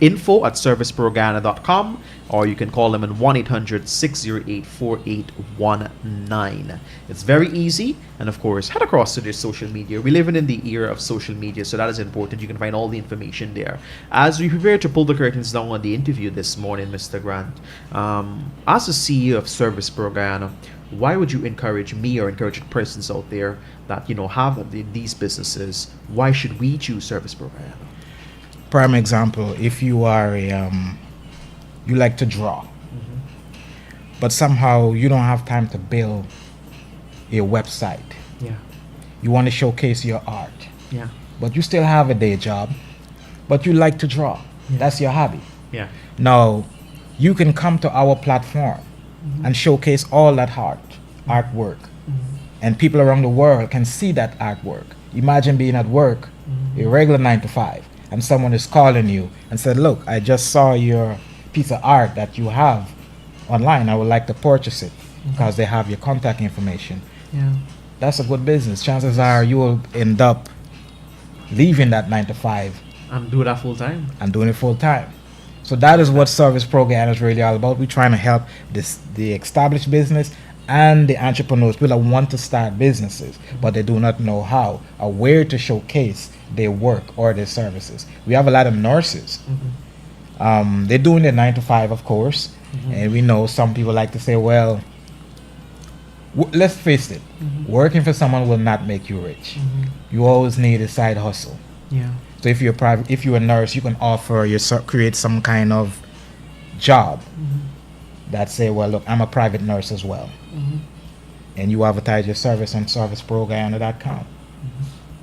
Speaker 1: info@serviceproguyana.com. Or you can call them at 1-800-608-4819. It's very easy. And of course, head across to their social media. We live in the era of social media, so that is important. You can find all the information there. As we prepare to pull the curtains down on the interview this morning, Mr. Grant, as the CEO of Service Pro Guyana, why would you encourage me or encourage persons out there that have these businesses? Why should we choose Service Pro Guyana?
Speaker 11: Prime example, if you are you like to draw, but somehow you don't have time to build a website. You want to showcase your art, but you still have a day job, but you like to draw. That's your hobby. Now you can come to our platform and showcase all that artwork, and people around the world can see that artwork. Imagine being at work, a regular 9 to 5, and someone is calling you and said, look, I just saw your piece of art that you have online. I would like to purchase it because they have your contact information.
Speaker 1: Yeah.
Speaker 11: That's a good business. Chances are you will end up leaving that 9 to 5
Speaker 1: And do that full time.
Speaker 11: and doing it full time. So that is what Service Pro Guyana is really all about. We're trying to help the established business and the entrepreneurs, people that want to start businesses, but they do not know how or where to showcase their work or their services. We have a lot of nurses. They're doing their 9 to 5, of course, and we know some people like to say, well, let's face it, working for someone will not make you rich. You always need a side hustle.
Speaker 1: Yeah.
Speaker 11: So if you're a nurse, you can create some kind of job that say, well, look, I'm a private nurse as well, and you advertise your service on serviceproguyana.com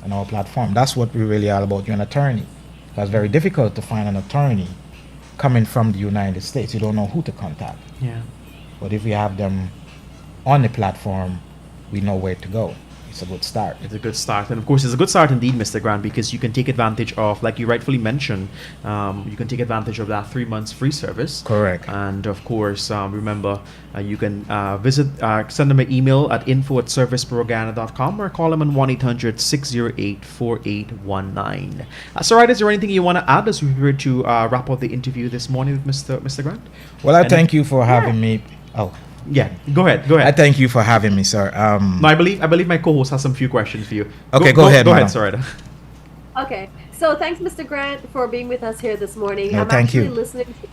Speaker 11: on our platform. That's what we're really all about. You're an attorney. It's very difficult to find an attorney coming from the United States. You don't know who to contact.
Speaker 1: Yeah.
Speaker 11: But if we have them on the platform, we know where to go. It's a good start.
Speaker 1: It's a good start. And of course, it's a good start indeed, Mr. Grant, because you can take advantage of, like you rightfully mentioned, you can take advantage of that 3 months free service.
Speaker 11: Correct.
Speaker 1: And of course, remember, you can send them an email at info@serviceprogana.com or call them on 1-800-608-4819. So, right, is there anything you want to add as we prepare to wrap up the interview this morning with Mr. Grant?
Speaker 11: Well, I thank you for having me. Oh.
Speaker 1: Yeah, go ahead.
Speaker 11: I thank you for having me, sir.
Speaker 1: No, I believe my co-host has some few questions for you.
Speaker 11: Okay, go ahead.
Speaker 1: Go ahead, Sarita.
Speaker 3: Okay, so thanks, Mr. Grant, for being with us here this morning.
Speaker 11: No,
Speaker 3: I'm
Speaker 11: thank
Speaker 3: actually
Speaker 11: you.
Speaker 3: listening to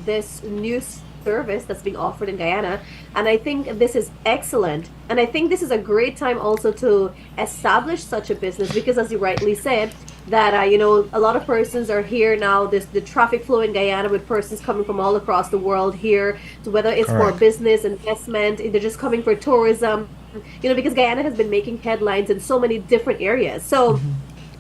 Speaker 3: this new service that's being offered in Guyana, and I think this is excellent. And I think this is a great time also to establish such a business because, as you rightly said, that a lot of persons are here now. The traffic flow in Guyana with persons coming from all across the world here, so whether it's for business, investment, they're just coming for tourism, because Guyana has been making headlines in so many different areas. So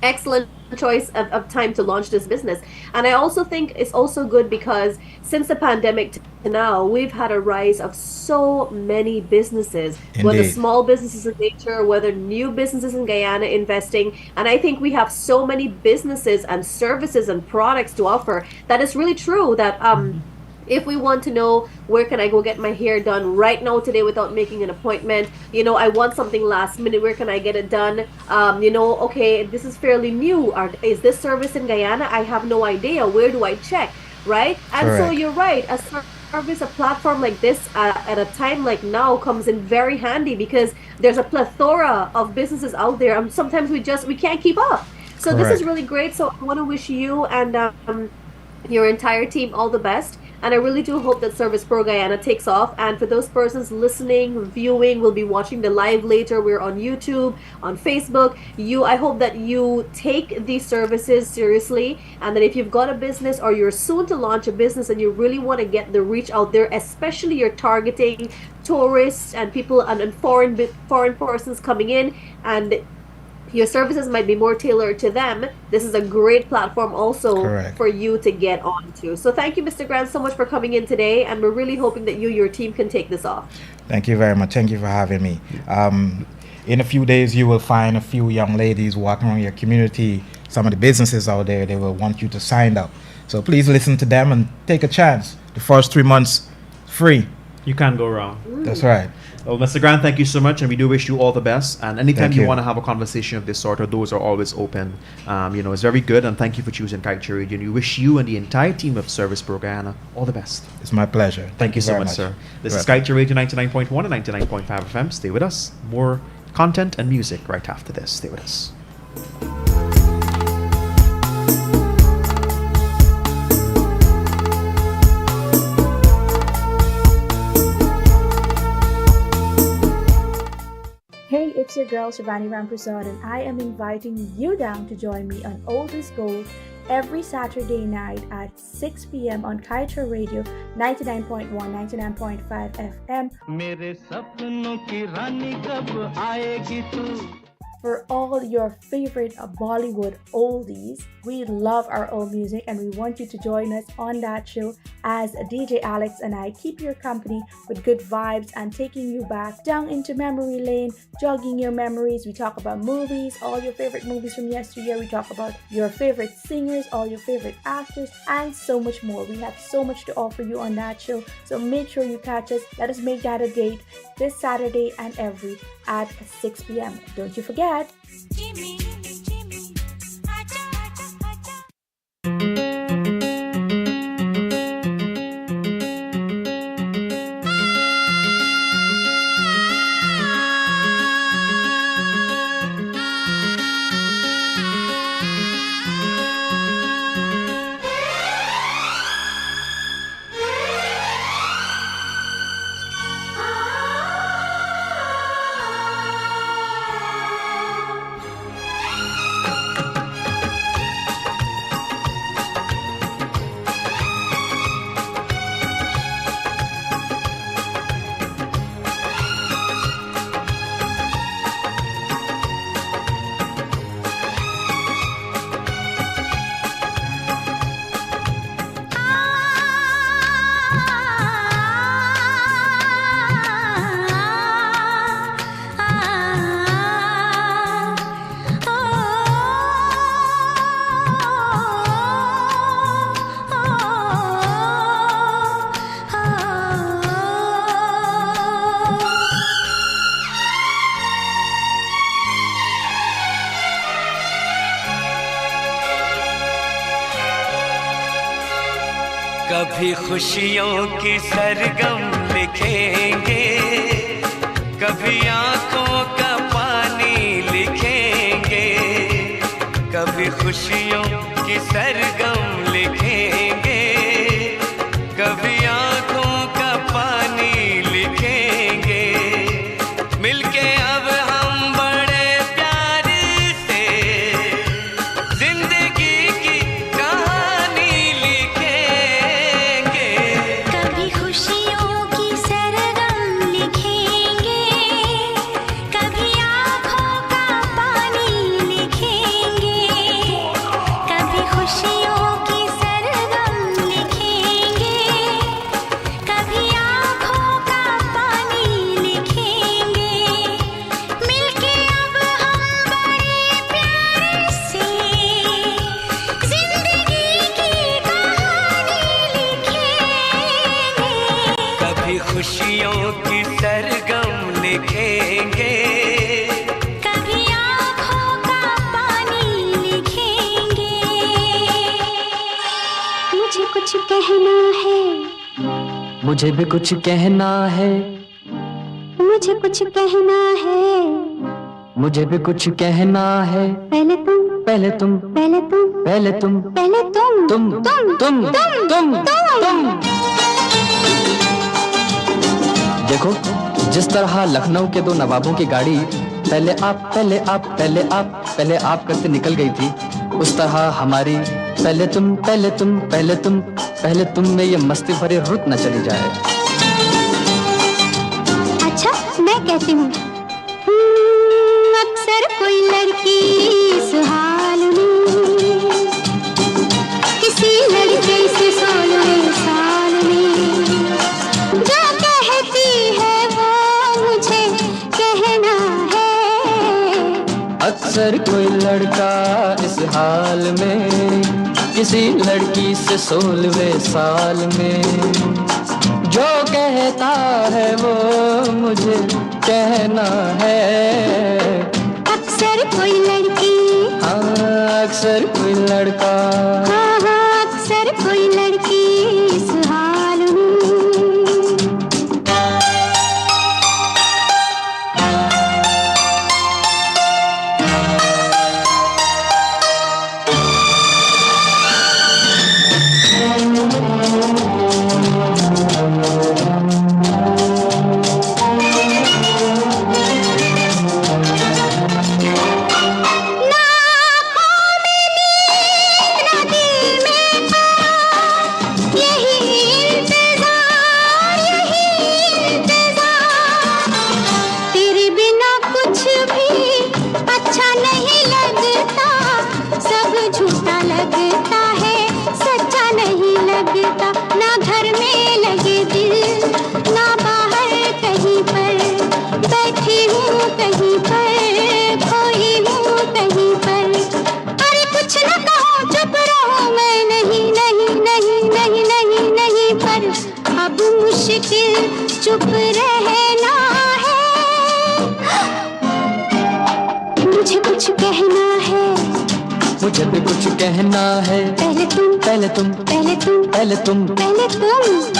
Speaker 3: excellent choice of time to launch this business. And I also think it's also good because since the pandemic to now, we've had a rise of so many businesses, whether small businesses in nature, whether new businesses in Guyana investing. And I think we have so many businesses and services and products to offer that it's really true that if we want to know where can I go get my hair done right now today without making an appointment, I want something last minute, where can I get it done? Okay, this is fairly new. Is this service in Guyana? I have no idea. Where do I check? Right? And so you're right. A service, a platform like this at a time like now comes in very handy because there's a plethora of businesses out there. And sometimes we can't keep up. So this is really great. So I want to wish you and your entire team all the best. And I really do hope that Service Pro Guyana takes off. And for those persons listening, viewing, will be watching the live later. We're on YouTube, on Facebook. I hope that you take these services seriously, and that if you've got a business or you're soon to launch a business and you really want to get the reach out there, especially you're targeting tourists and people and foreign persons coming in, and your services might be more tailored to them, this is a great platform also for you to get onto. So thank you, Mr. Grant, so much for coming in today, and we're really hoping that your team can take this off.
Speaker 11: Thank you very much. Thank you for having me. In a few days, you will find a few young ladies walking around your community. Some of the businesses out there, they will want you to sign up. So please listen to them and take a chance. The first 3 months, free.
Speaker 1: You can't go wrong.
Speaker 11: That's right.
Speaker 1: Well, Mr. Grant, thank you so much, and we do wish you all the best. And anytime you want to have a conversation of this sort, our doors are always open. It's very good, and thank you for choosing Kaieteur Radio. And we wish you and the entire team of Service Pro Guyana all the best.
Speaker 11: It's my pleasure.
Speaker 1: Thank you so much, sir. This is Kaieteur Radio 99.1 and 99.5 FM. Stay with us. More content and music right after this. Stay with us.
Speaker 12: Hey, it's your girl Shivani Ramprasad, and I am inviting you down to join me on Old is Gold every Saturday night at 6 p.m. on Kaieteur Radio 99.1, 99.5 FM. for all your favorite Bollywood oldies. We love our old music and we want you to join us on that show as DJ Alex and I keep your company with good vibes and taking you back down into memory lane, jogging your memories. We talk about movies, all your favorite movies from yesteryear. We talk about your favorite singers, all your favorite actors, and so much more. We have so much to offer you on that show, so make sure you catch us. Let us make that a date this Saturday and every at 6 p.m. Don't you forget.
Speaker 2: कभी खुशियों की सरगम लिखेंगे, कभी आंखों का पानी लिखेंगे, कभी खुशियों की सरगम लिखेंगे, कभी आंखों का पानी लिखेंगे, मिलके अब हम बड़े प्यार से जिंदगी की कहानी लिखेंगे।
Speaker 5: कभी खुशियों की सरगम लिखेंगे, कभी आँखों का पानी लिखेंगे, कभी खुशियों की सरगम लिखेंगे, कभी आँखों का पानी लिखेंगे, मिलके अब हम बड़े प्यार से जिंदगी की कहानी लिखेंगे।
Speaker 2: कभी खुशियों की सरगम लिखेंगे,
Speaker 5: कभी आँखों का पानी लिखेंगे। मुझे कुछ कहना है,
Speaker 2: मुझे भी कुछ कहना है,
Speaker 5: मुझे कुछ कहना है,
Speaker 2: मुझे भी कुछ कहना है।
Speaker 5: पहले तुम,
Speaker 2: पहले तुम,
Speaker 5: पहले तुम,
Speaker 2: पहले तुम,
Speaker 5: पहले तुम,
Speaker 2: तुम, तुम, तुम, तुम। देखो जिस तरह लखनऊ के दो नवाबों की गाड़ी पहले आप, पहले आप, पहले आप, पहले आप करके निकल गई थी, उस तरह हमारी पहले तुम, पहले तुम, पहले तुम, पहले तुम में ये मस्ती भरी रुत न चली जाए।
Speaker 5: अच्छा मैं कहती हूँ, अक्सर कोई लड़की इस हाल में किसी लड़के से 16वें साल में जो कहती है वो मुझे कहना है।
Speaker 2: अक्सर कोई लड़का इस हाल में किसी लड़की से 16वें साल में जो कहता है वो मुझे कहना है।
Speaker 5: अक्सर कोई लड़की,
Speaker 2: हाँ अक्सर कोई लड़का,
Speaker 5: हाँ हाँ अक्सर कोई लड़की इस हाल में। मुझे कुछ कहना है,
Speaker 6: मुझे भी कुछ कहना है।
Speaker 5: पहले तुम,
Speaker 6: पहले तुम,
Speaker 5: पहले तुम,
Speaker 6: पहले तुम,
Speaker 5: पहले तुम।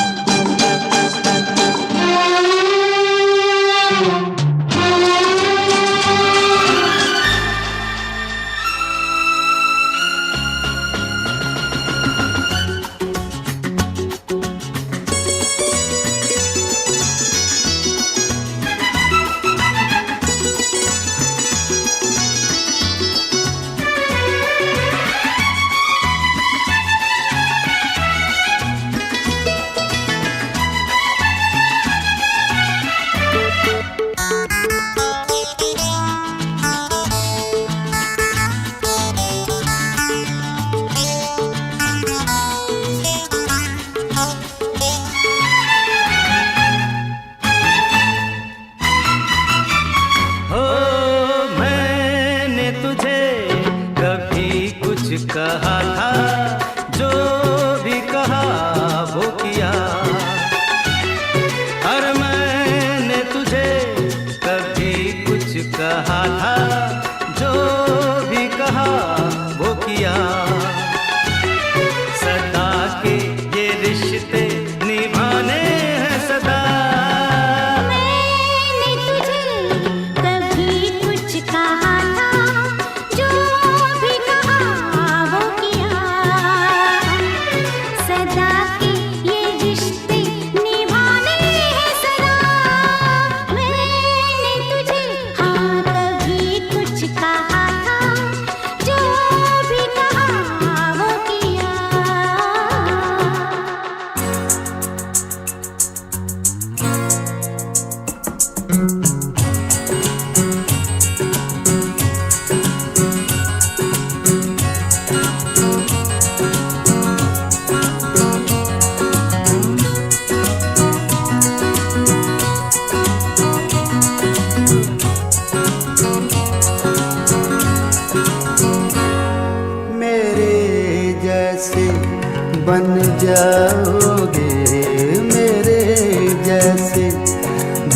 Speaker 2: कहा था, जो भी कहा वो किया। और मैंने तुझे कभी कुछ कहा था, जो भी कहा वो किया। सदा के ये रिश्ते निभाने हैं सदा।
Speaker 5: मैंने तुझे कभी कुछ कहा था, जो भी कहा वो किया। सदा के ये रिश्ते निभाने हैं सदा। मैंने तुझे हाँ कभी कुछ कहा था, जो भी कहा वो किया।
Speaker 2: मेरे जैसे बन जाओगे, मेरे जैसे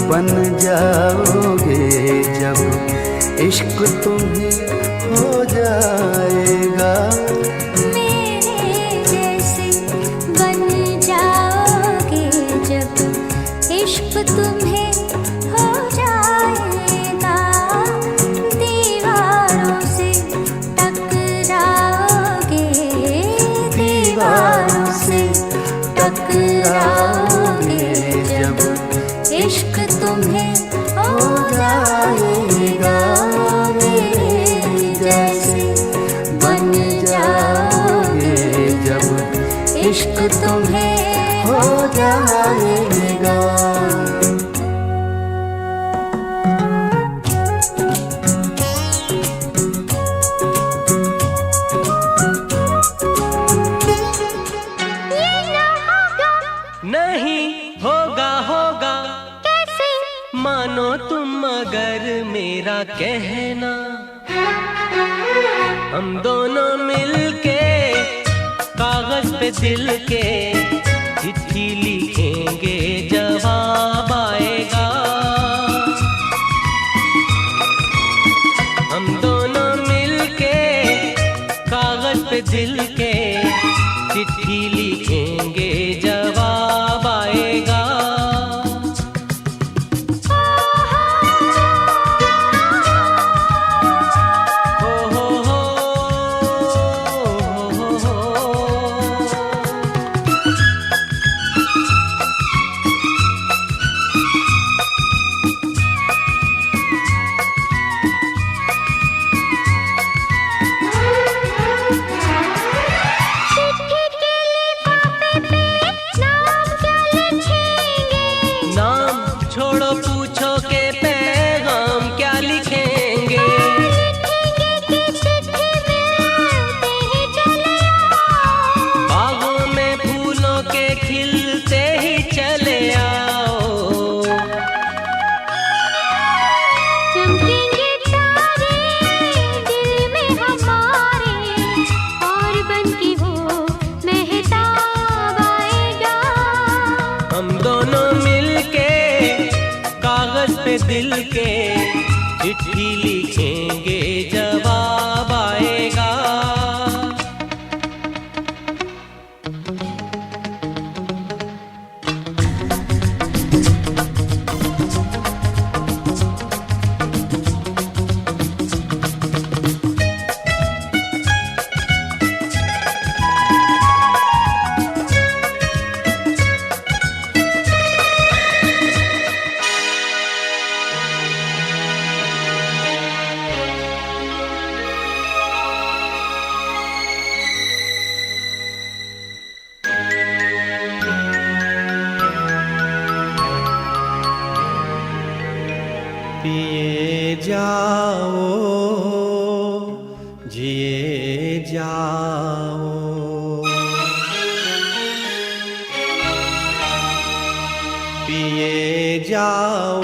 Speaker 2: बन जाओगे जब इश्क तुम्हें हो जाएगा।
Speaker 5: मेरे जैसे बन जाओगे जब इश्क तुम्हें हो जाएगा। दीवारों से टकराओगे, दीवारों से टकराओगे जब इश्क तुम्हें हो जाएगा। मेरे जैसे बन जाओगे जब इश्क तुम्हें हो जाएगा।
Speaker 2: नहीं होगा होगा
Speaker 5: कैसे
Speaker 2: मानो तुम अगर मेरा कहना। हम दोनों मिलके कागज पे दिल के चिट्ठी लिखेंगे, जवाब आएगा। हम दोनों मिलके कागज पे दिल के चिट्ठी लिखेंगे, जवाब आएगा। हो हो हो हो हो।
Speaker 6: पिए जाओ जिए जाओ पिए जाओ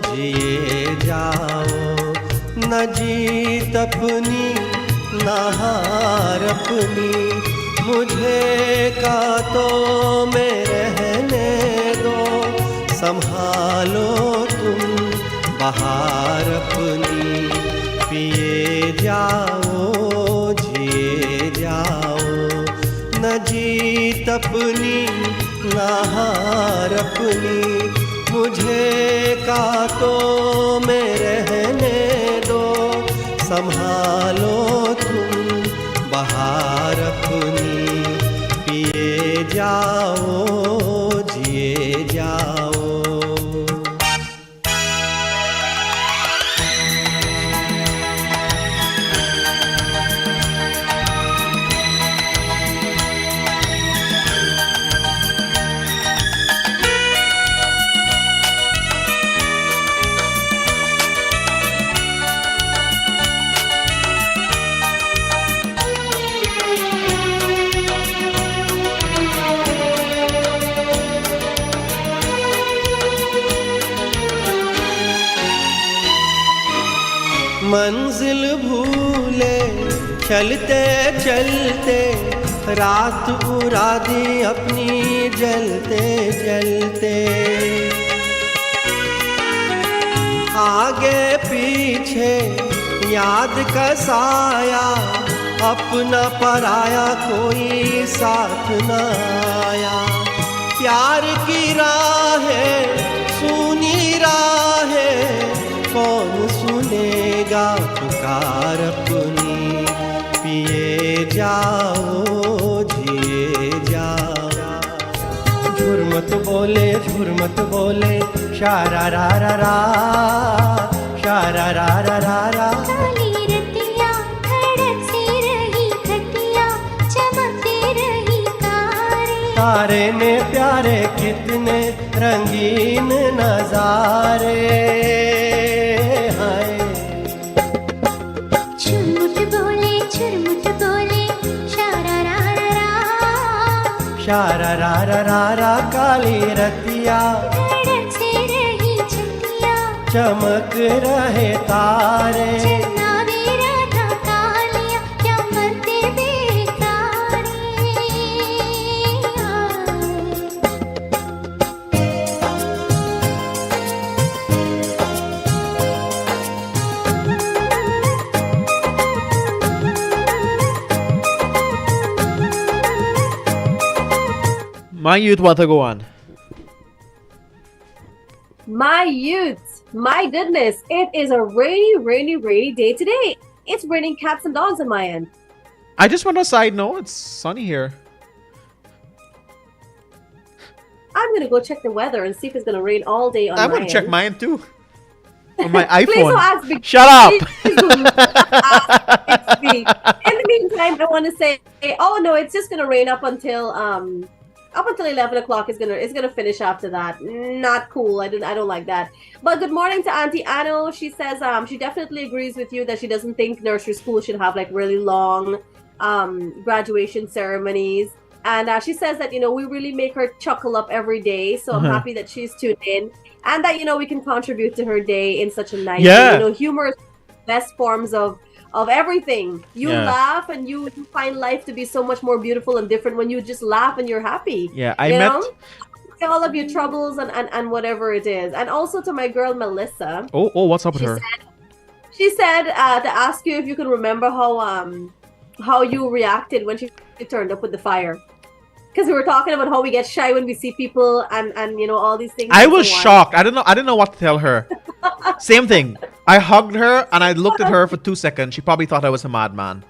Speaker 6: जिए जाओ न जीत अपनी न हार अपनी मुझे का तो में रहने दो संभालो तुम बहार अपनी पिए जाओ जिए जाओ न जीत अपनी न हार अपनी मुझे का तो में रहने दो संभालो तुम बहार अपनी पिए जाओ जिए जाओ मंजिल भूले चलते चलते रात उड़ा दी अपनी जलते जलते आगे पीछे याद का साया अपना पराया कोई साथ न आया प्यार की राहें सुनी राहें कौन सुनेगा पुकार अपनी पिए जाओ जिए जाओ झुरमत बोले शारा रा रा रा शारा रा रा रा रा
Speaker 5: काली रतिया धड़क सी रही खटिया चमकती रही
Speaker 6: तारे ने प्यारे कितने रंगीन नजारे शारा रा रा रा रा काली रतिया
Speaker 5: धड़क से रही छतिया
Speaker 6: चमक रहे तारे
Speaker 5: चनावी राधा कालिया क्या मरते बेकारे
Speaker 1: My youth, what to go on?
Speaker 3: My youth, my goodness, it is a rainy day today. It's raining cats and dogs on my end.
Speaker 1: I just want a side note. It's sunny here.
Speaker 3: I'm gonna go check the weather and see if it's gonna rain all day on
Speaker 1: I'm
Speaker 3: my
Speaker 1: gonna check
Speaker 3: end.
Speaker 1: mine too. On my iPhone.
Speaker 3: Please don't ask me.
Speaker 1: Shut up.
Speaker 3: Please don't ask me. In the meantime, I want to say, oh no, it's just gonna rain up until 11 o'clock. It's gonna finish after that. Not cool. I don't like that. But good morning to Auntie Anno. She says she definitely agrees with you that she doesn't think nursery school should have like really long graduation ceremonies. And she says that, we really make her chuckle up every day. So I'm happy that she's tuned in. And that, we can contribute to her day in such a nice way. Humor is the best forms of everything. You laugh and you find life to be so much more beautiful and different when you just laugh and you're happy.
Speaker 1: Yeah, I met
Speaker 3: all of your troubles and whatever it is. And also to my girl Melissa.
Speaker 1: Oh, what's up with her?
Speaker 3: She said to ask you if you can remember how you reacted when she turned up with the fire. Because we were talking about how we get shy when we see people and all these things.
Speaker 1: I was shocked. I didn't know what to tell her. Same thing. I hugged her and I looked at her for 2 seconds. She probably thought I was a madman.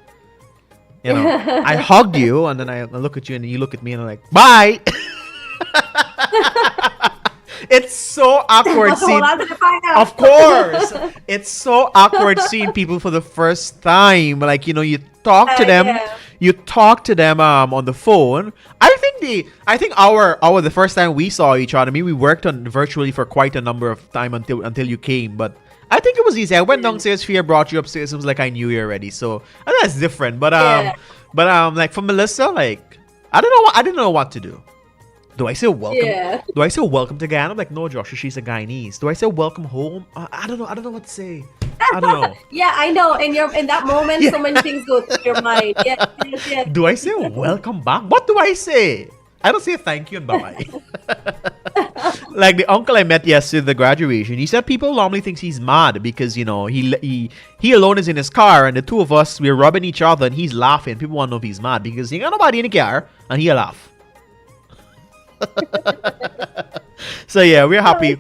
Speaker 1: I hugged you and then I look at you and you look at me and I'm like, bye. It's so awkward seeing. Of course, it's so awkward seeing people for the first time. Like you talk to them, on the phone. I think the first time we saw each other. I mean, we worked on virtually for quite a number of time until you came. But I think it was easy. I went downstairs, Fear brought you upstairs. It was like I knew you already, so that's different. But like for Melissa, like I didn't know what to do. Do I say welcome?
Speaker 3: Yeah.
Speaker 1: Do I say welcome to Guyana? I'm like, no, Joshua, she's a Guyanese. Do I say welcome home? I don't know. I don't know what to say. I don't know.
Speaker 3: Yeah, I know. In that moment, so many things go through your mind. Yes.
Speaker 1: Do I say welcome back? What do I say? I don't say thank you and bye-bye. Like the uncle I met yesterday at the graduation, he said people normally think he's mad because, you know, he alone is in his car and the two of us, we're rubbing each other and he's laughing. People want to know if he's mad because he ain't got nobody in the car and he'll laugh. So yeah, we're happy.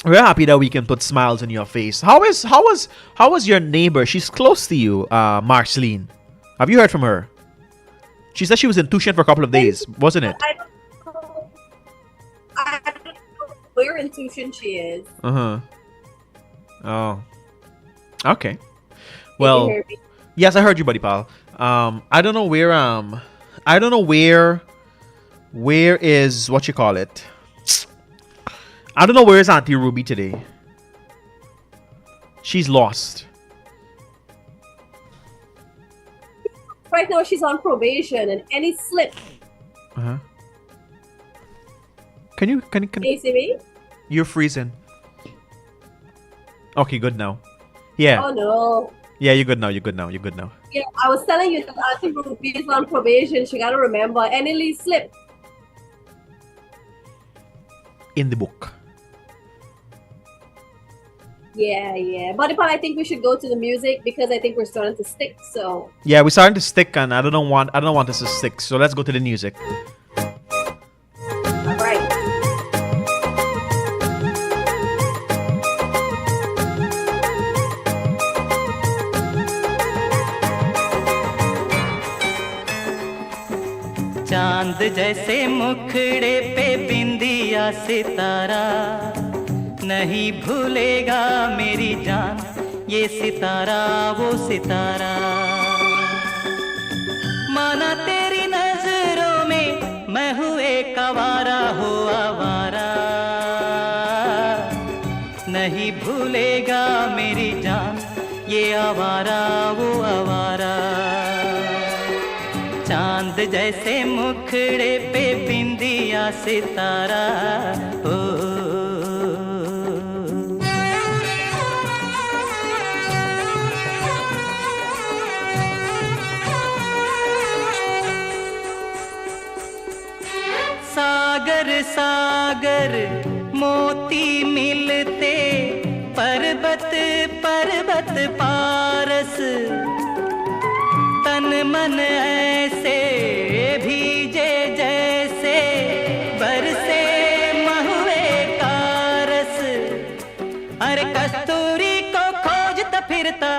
Speaker 1: We're happy that we can put smiles on your face. How was your neighbor? She's close to you, Marceline. Have you heard from her? She said she was in tuition for a couple of days, wasn't it?
Speaker 3: I don't know where in tuition she is.
Speaker 1: Oh. Okay. Well, yes, I heard you, buddy pal. I don't know where is what you call it. I don't know where is Auntie Ruby today. She's lost.
Speaker 3: Right now she's on probation and any slip.
Speaker 1: Can you
Speaker 3: see me?
Speaker 1: You're freezing. Okay, good now. Yeah.
Speaker 3: Oh no.
Speaker 1: Yeah, you're good now. You're good now.
Speaker 3: Yeah, I was telling you that Auntie Ruby is on probation. She gotta remember any least slip.
Speaker 1: In the book.
Speaker 3: Yeah. But I think we should go to the music because I think we're starting to stick. So
Speaker 1: yeah, we're starting to stick, and I don't want us to stick. So let's go to the music.
Speaker 3: All right.
Speaker 2: चांद जैसे मुखड़े पे बिंदिया सितारा नहीं भूलेगा मेरी जान ये सितारा वो सितारा माना तेरी नजरों में मैं हूँ एक आवारा हो आवारा नहीं भूलेगा मेरी जान ये आवारा वो आवारा चांद जैसे मुखड़े पे बिंदिया सितारा ओ सागर सागर मोती मिलते पर्वत पर्वत पारस तन मन ऐसे भीजे जैसे बरसे महुए का रस अरे कस्तूरी को खोजता फिरता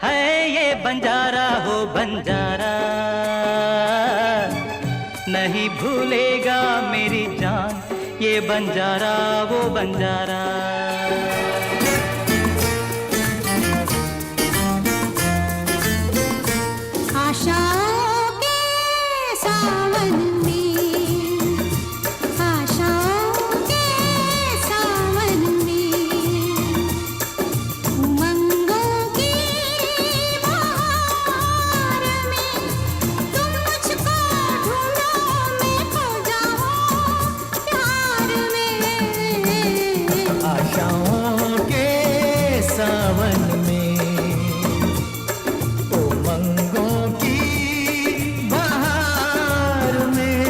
Speaker 2: है ये बंजारा हो बंजारा नहीं भूलेगा मेरी जान ये बंजारा वो बंजारा
Speaker 5: आशाओं के सावन में आशाओं के सावन में उमंगों की बहार में तुम मुझको ढूंढो मैं खो जाऊं प्यार में
Speaker 2: आशाओं के सावन में उमंगों की बहार में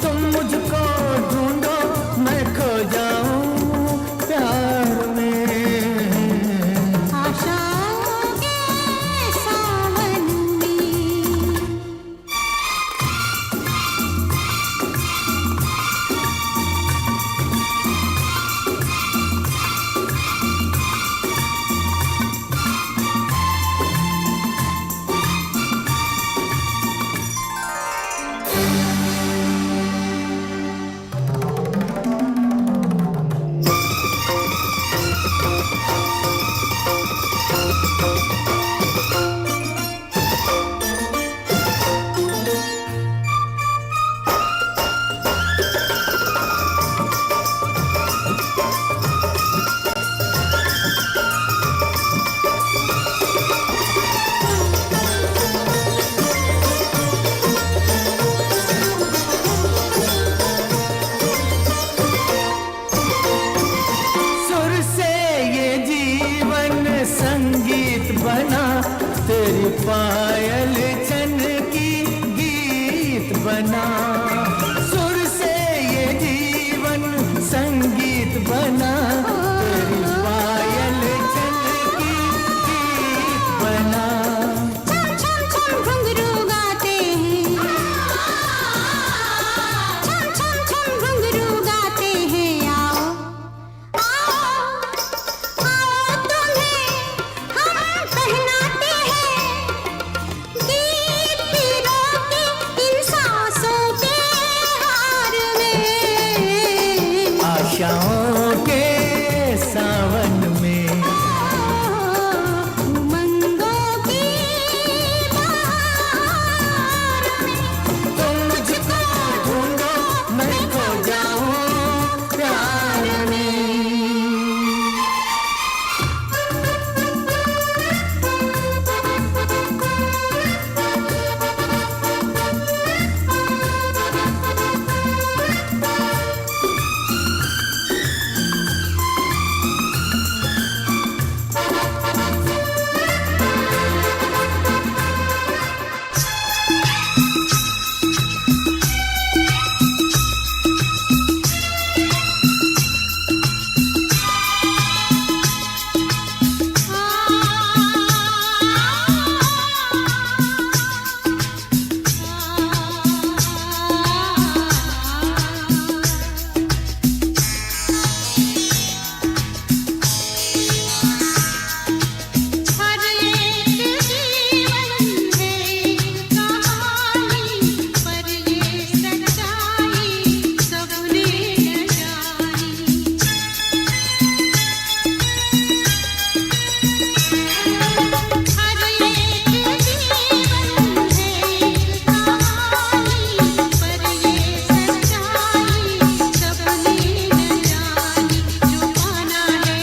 Speaker 2: तुम मुझको ढूंढो मैं खो जाऊं प्यार में
Speaker 5: आशाओं के सावन में
Speaker 2: तेरी पायल चन की गीत बना सुर से ये जीवन संगीत बना तेरी पायल चन की गीत बना
Speaker 5: छम छम छम घुंघरू गाते हैं छम छम छम घुंघरू गाते हैं आओ आओ आओ तुम्हें हम पहनाते हैं गीत पीरों की इन सांसों के हार में
Speaker 2: आशाओं के सावन में
Speaker 5: उमंगों की बहार में
Speaker 2: तुम मुझको ढूंढो मैं खो जाऊं प्यार में
Speaker 5: हर एक जीवन है कहानी पर ये सच्चाई सबने न जानी हर एक जीवन है कहानी पर ये सच्चाई सबने न जानी जो पाना है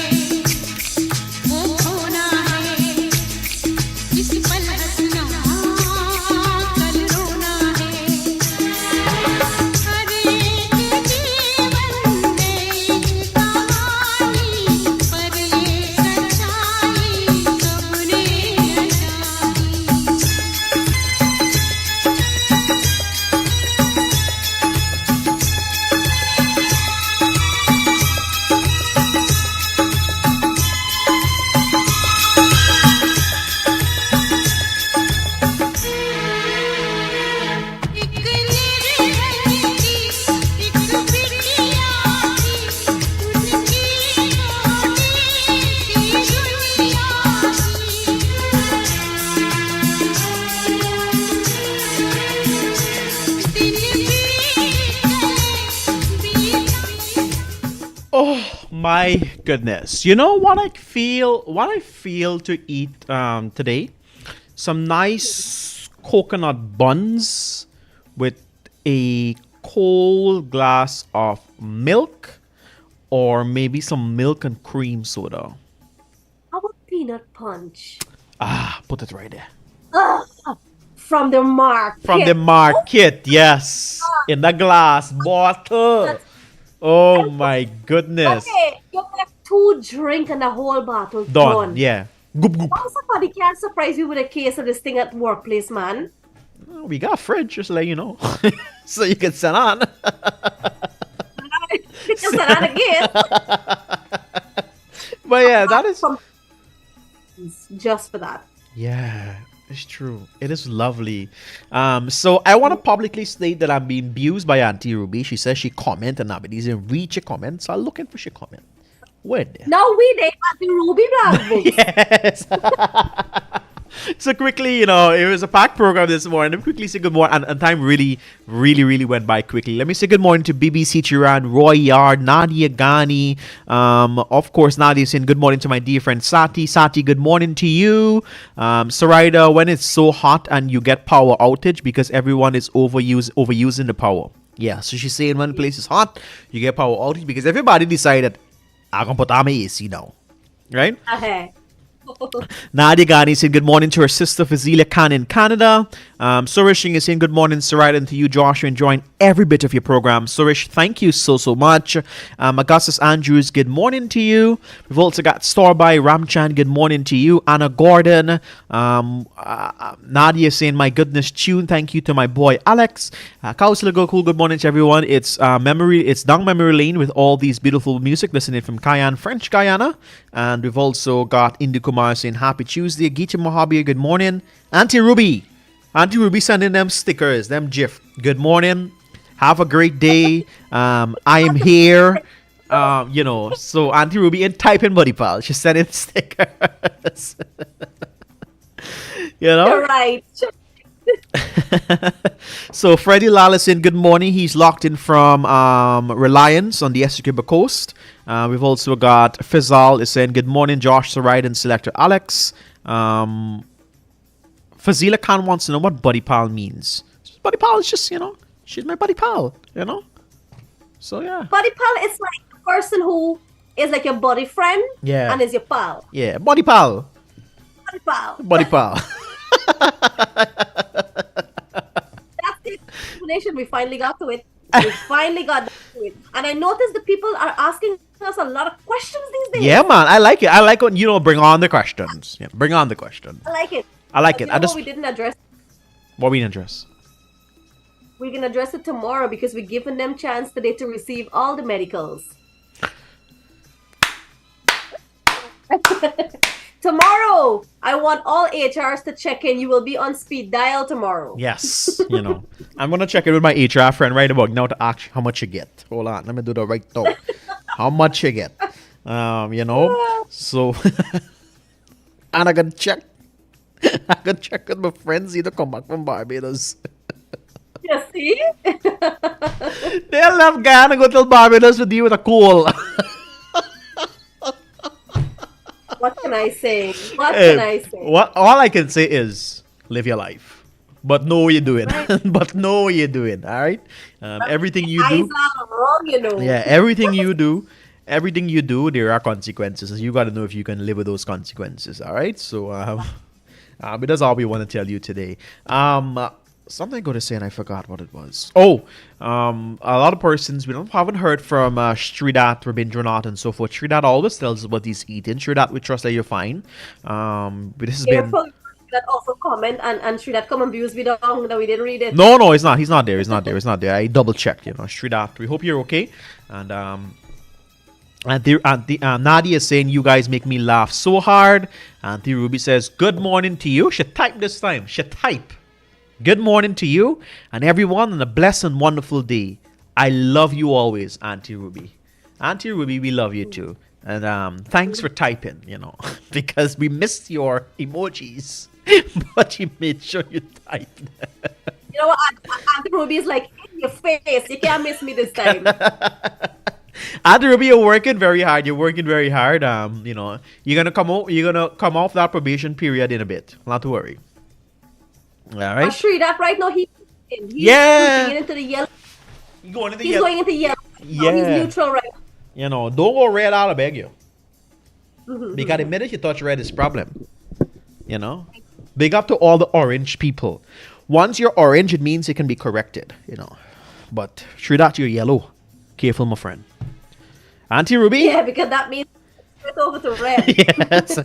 Speaker 5: वो खोना है इस पल हंसना कल रोना है हर एक जीवन है कहानी पर ये सच्चाई सबने न जानी एक निर्भर की एक बिटिया की उनकी छोटी सी गुड़िया की दिन बीत
Speaker 1: Oh my goodness. You know what I feel to eat today? Some nice coconut buns with a cold glass of milk or maybe some milk and cream soda.
Speaker 3: How about peanut punch?
Speaker 1: Ah, put it right there.
Speaker 3: From the market.
Speaker 1: From the market, yes. In the glass bottle. Oh my goodness.
Speaker 3: Okay, you have 2 drink and the whole bottle
Speaker 1: Done. Yeah. Goop goop.
Speaker 3: How somebody can't surprise you with a case of this thing at workplace, man?
Speaker 1: We got a fridge, just to let you know. So you can sit on.
Speaker 3: Just that again.
Speaker 1: But yeah, that is.
Speaker 3: Just for that.
Speaker 1: Yeah, it's true. It is lovely. So I want to publicly state that I'm being abused by Auntie Ruby. She says she commented now, but he didn't reach a comment. So I'm looking for she comment. Where there?
Speaker 3: Now we they at the Ruby Blog books.
Speaker 1: Yes. So quickly, it was a packed program this morning. Let me quickly say good morning. And time really went by quickly. Let me say good morning to BBC Chiran, Roy Yard, Nadia Ghani. Of course, Nadia saying good morning to my dear friend Sati. Sati, good morning to you. Sarida, when it's so hot and you get power outage because everyone is overusing the power. Yeah, so she's saying when the place is hot, you get power outage because everybody decided, I'm going to put on my AC now. Right? Nadia Ghani saying good morning to her sister Fazilia Khan in Canada. Surish is saying good morning, Sarai, and to you, Joshua, enjoying every bit of your program. Surish, thank you so much. Augustus Andrews, good morning to you. We've also got Store by Ramchan, good morning to you. Anna Gordon, Nadia saying my goodness tune, thank you to my boy Alex. Kausila Gokul, good morning to everyone. It's down memory lane with all these beautiful music listening from Cayenne, French Guyana. And we've also got Indu Kumar saying happy Tuesday. Geeta Mohabir, good morning. Auntie Ruby sending them stickers, them GIF. Good morning. Have a great day. I am here. So Auntie Ruby and type in Buddy Pal. She's sending stickers.
Speaker 3: You're right.
Speaker 1: So Freddie Lallison, good morning. He's locked in from Reliance on the Essequibo coast. We've also got Fizal is saying good morning, Josh, Sarai, and Selector Alex. Fazila Khan wants to know what buddy pal means. Buddy pal is just, she's my buddy pal, So yeah.
Speaker 3: Buddy pal is like the person who is like your buddy friend and is your pal.
Speaker 1: Yeah, buddy pal.
Speaker 3: Buddy pal.
Speaker 1: Buddy pal.
Speaker 3: That's the explanation. We finally got to it. We finally got to it. And I noticed the people are asking us a lot of questions these days.
Speaker 1: Yeah, man. I like it. I like when, bring on the questions. Yeah, bring on the questions.
Speaker 3: I like it.
Speaker 1: I like it.
Speaker 3: What we didn't address.
Speaker 1: What we didn't address?
Speaker 3: We can address it tomorrow because we're giving them chance today to receive all the medicals. Tomorrow, I want all HRs to check in. You will be on speed dial tomorrow.
Speaker 1: Yes, I'm gonna check it with my HR friend right about now to ask how much you get. Hold on, let me do the right now. How much you get? So and I gotta check. I gotta check with my friends either come back from Barbados.
Speaker 3: You see?
Speaker 1: They'll have Guyana go to Barbados with you with a cool.
Speaker 3: What can I say?
Speaker 1: All I can say is live your life, but know what you're doing. But know what you're doing. All right. Everything you do.
Speaker 3: Wrong,
Speaker 1: Yeah. Everything you do. There are consequences. And you got to know if you can live with those consequences. All right. So, but that's all we want to tell you today. Something I'm going to say and I forgot what it was. A lot of persons, we haven't heard from Sridat, Rabindranath, and so forth. Sridat always tells us what he's eating. Sridat, we trust that you're fine. But this has been...
Speaker 3: That also comment and Sridat come and abuse me down that we didn't read it.
Speaker 1: No, he's not. He's not there. I double checked, Sridat, we hope you're okay. And Nadia is saying, you guys make me laugh so hard. Auntie Ruby says, good morning to you. She typed this time. Good morning to you and everyone on a blessed and wonderful day. I love you always, Auntie Ruby. Auntie Ruby, we love you too. And thanks for typing, because we missed your emojis, but you made sure you typed.
Speaker 3: You know what? Auntie Ruby is like, in your face. You can't miss me this time.
Speaker 1: Auntie Ruby, you're working very hard. You're going to come off that probation period in a bit. Not to worry. All right.
Speaker 3: Sridat right now he's
Speaker 1: going
Speaker 3: into the yellow.
Speaker 1: He's going into
Speaker 3: going into yellow.
Speaker 1: Yeah.
Speaker 3: He's neutral right
Speaker 1: now. Don't go red out, I beg you. Because the minute you touch red is problem. Big up to all the orange people. Once you're orange, it means it can be corrected. But Sridat, you're yellow. Careful, my friend. Auntie Ruby?
Speaker 3: Yeah, because that means it's over to red.
Speaker 1: Yes.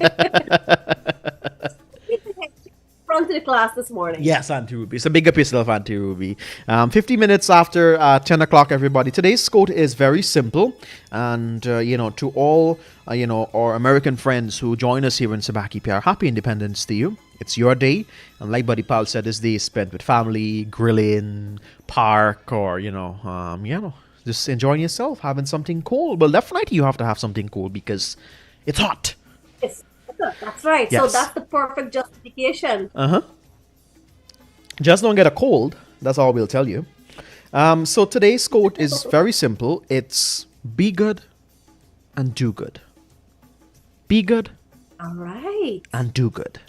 Speaker 3: Front of the class this morning.
Speaker 1: Yes, Auntie Ruby. So big up yourself, Auntie Ruby. 50 minutes after 10 o'clock, everybody. Today's quote is very simple. And, to all, our American friends who join us here in Sabaki Pyar, happy Independence to you. It's your day. And like Buddy Pal said, this day is spent with family, grilling, park, or, just enjoying yourself, having something cool. Well, definitely you have to have something cool because it's hot.
Speaker 3: That's right.
Speaker 1: Yes.
Speaker 3: So that's the perfect justification.
Speaker 1: Just don't get a cold. That's all we'll tell you. So today's quote is very simple. It's be good and do good. Be good.
Speaker 3: All right.
Speaker 1: And do good.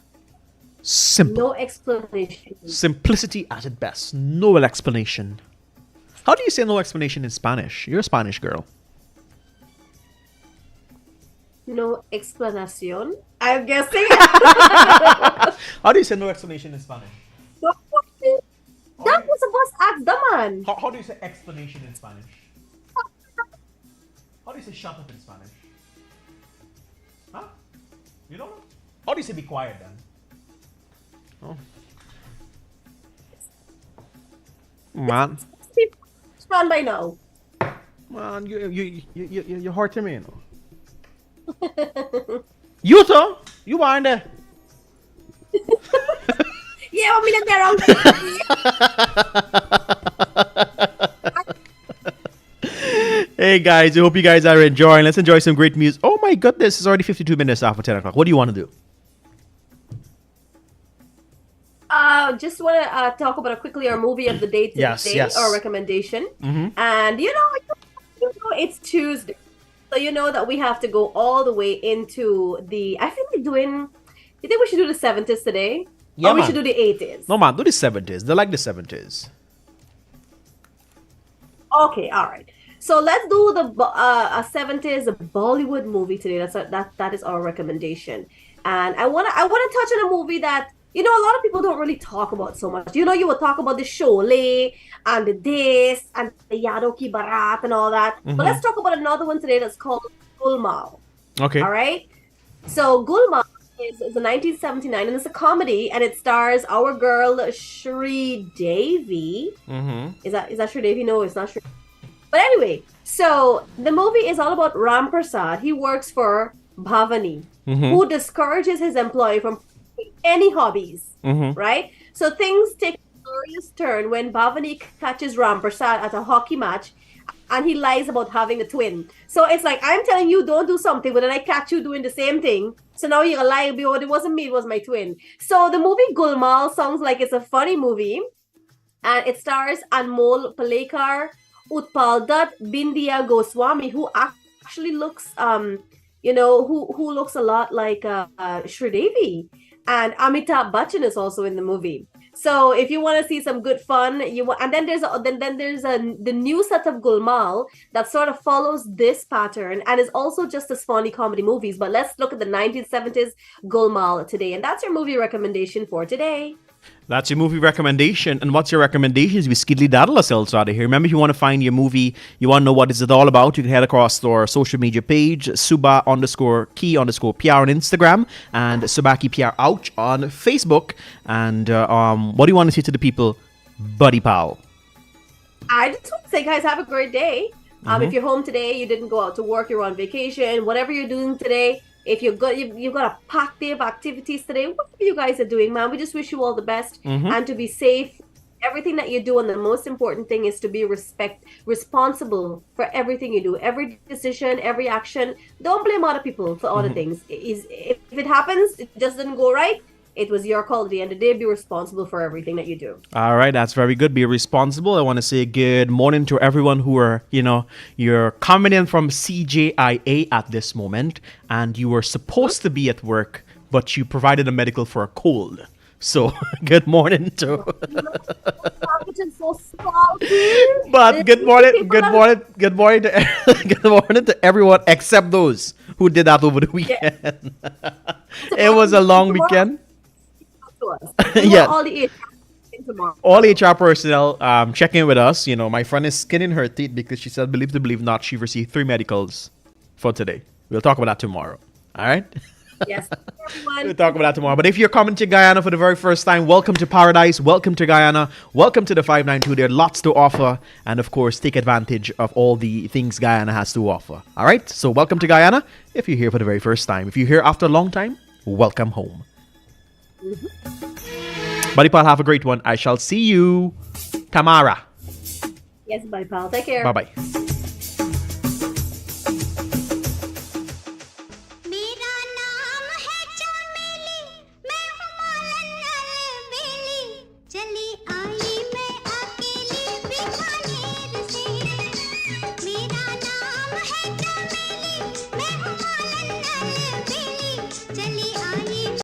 Speaker 1: Simple.
Speaker 3: No explanation.
Speaker 1: Simplicity at its best. No explanation. How do you say no explanation in Spanish? You're a Spanish girl.
Speaker 3: No explanation. I'm guessing.
Speaker 1: How do you say no explanation in Spanish?
Speaker 3: That was supposed to ask the man.
Speaker 1: How do you say explanation in Spanish? How do you say shut up in Spanish? Huh? You don't know? How do you say be quiet then? Oh. Man.
Speaker 3: Stand by now.
Speaker 1: Man, you're hurting me, you know. You too? You are in there.
Speaker 3: Yeah, I'm in there.
Speaker 1: Hey guys, I hope you guys are enjoying. Let's enjoy some great music. Oh my goodness, it's already 52 minutes after 10 o'clock. What do you want to do?
Speaker 3: Just want to talk about quickly our movie of the day today,
Speaker 1: Yes.
Speaker 3: our recommendation. And you know, it's Tuesday, so you know that we have to go all the way into the. I feel like doing. You think we should do the 70s today?
Speaker 1: Yeah,
Speaker 3: or we
Speaker 1: man.
Speaker 3: should do the 80s?
Speaker 1: No man, do the 70s. They like the 70s.
Speaker 3: Okay, all right. So let's do the 70s Bollywood movie today. That is our recommendation. And I wanna touch on a movie that a lot of people don't really talk about so much. You will talk about the Sholay and the Des and the Yado Ki Barat and all that. But let's talk about another one today that's called Gulmaal.
Speaker 1: Okay.
Speaker 3: All right. So Gulmaal is a 1979 and it's a comedy and it stars our girl Shri Devi. Is that Shri Devi? No, it's not Shri. But anyway, so the movie is all about Ram Prasad. He works for Bhavani, who discourages his employee from any hobbies, right? So things take a serious turn when Bhavani catches Ram Prasad at a hockey match and he lies about having a twin. So it's like, I'm telling you, don't do something, but then I catch you doing the same thing. So now you're lying, but it wasn't me, it was my twin. So the movie Gulmaal sounds like it's a funny movie. And it stars Anmol Palekar, Utpal Dutt, Bindiya Goswami, who actually looks, who looks a lot like Shri Devi. And Amitabh Bachchan is also in the movie. So if you want to see some good fun, and then there's the new set of Gulmaal that sort of follows this pattern and is also just as funny comedy movies. But let's look at the 1970s Gulmaal today, and that's your movie recommendation for today.
Speaker 1: That's your movie recommendation. And what's your recommendations? We skiddly daddle ourselves out of here. Remember, if you want to find your movie, you want to know what is it all about, you can head across to our social media page, Subah_Key_Pyar on Instagram, and Subaki Pyar Ouch on Facebook. And what do you want to say to the people, Buddy Pal?
Speaker 3: I just want to say, guys, have a great day. If you're home today, you didn't go out to work, you're on vacation, whatever you're doing today, if you've got a packed day of activities today, whatever you guys are doing, man, we just wish you all the best and to be safe. Everything that you do, and the most important thing is to be responsible for everything you do, every decision, every action. Don't blame other people for other things. If it happens, it just didn't go right. It was your call at the end of the day. Be responsible for everything that you do.
Speaker 1: All right, that's very good. Be responsible. I want to say good morning to everyone who are, you're coming in from CJIA at this moment, and you were supposed to be at work, but you provided a medical for a cold. So, good morning to. But good morning to everyone except those who did that over the weekend. It was a long weekend. Yeah. All HR personnel checking with us. My friend is skinning her teeth because she said, believe to believe not, she received 3 medicals for today. We'll talk about that tomorrow. All right?
Speaker 3: Yes, everyone.
Speaker 1: We'll talk about that tomorrow. But if you're coming to Guyana for the very first time, welcome to Paradise. Welcome to Guyana. Welcome to the 592. There are lots to offer. And of course, take advantage of all the things Guyana has to offer. All right? So welcome to Guyana if you're here for the very first time. If you're here after a long time, welcome home. Buddy Pal, have a great one. I shall see you tomorrow.
Speaker 3: Yes, Buddy Pal. Take care.
Speaker 1: Bye-bye.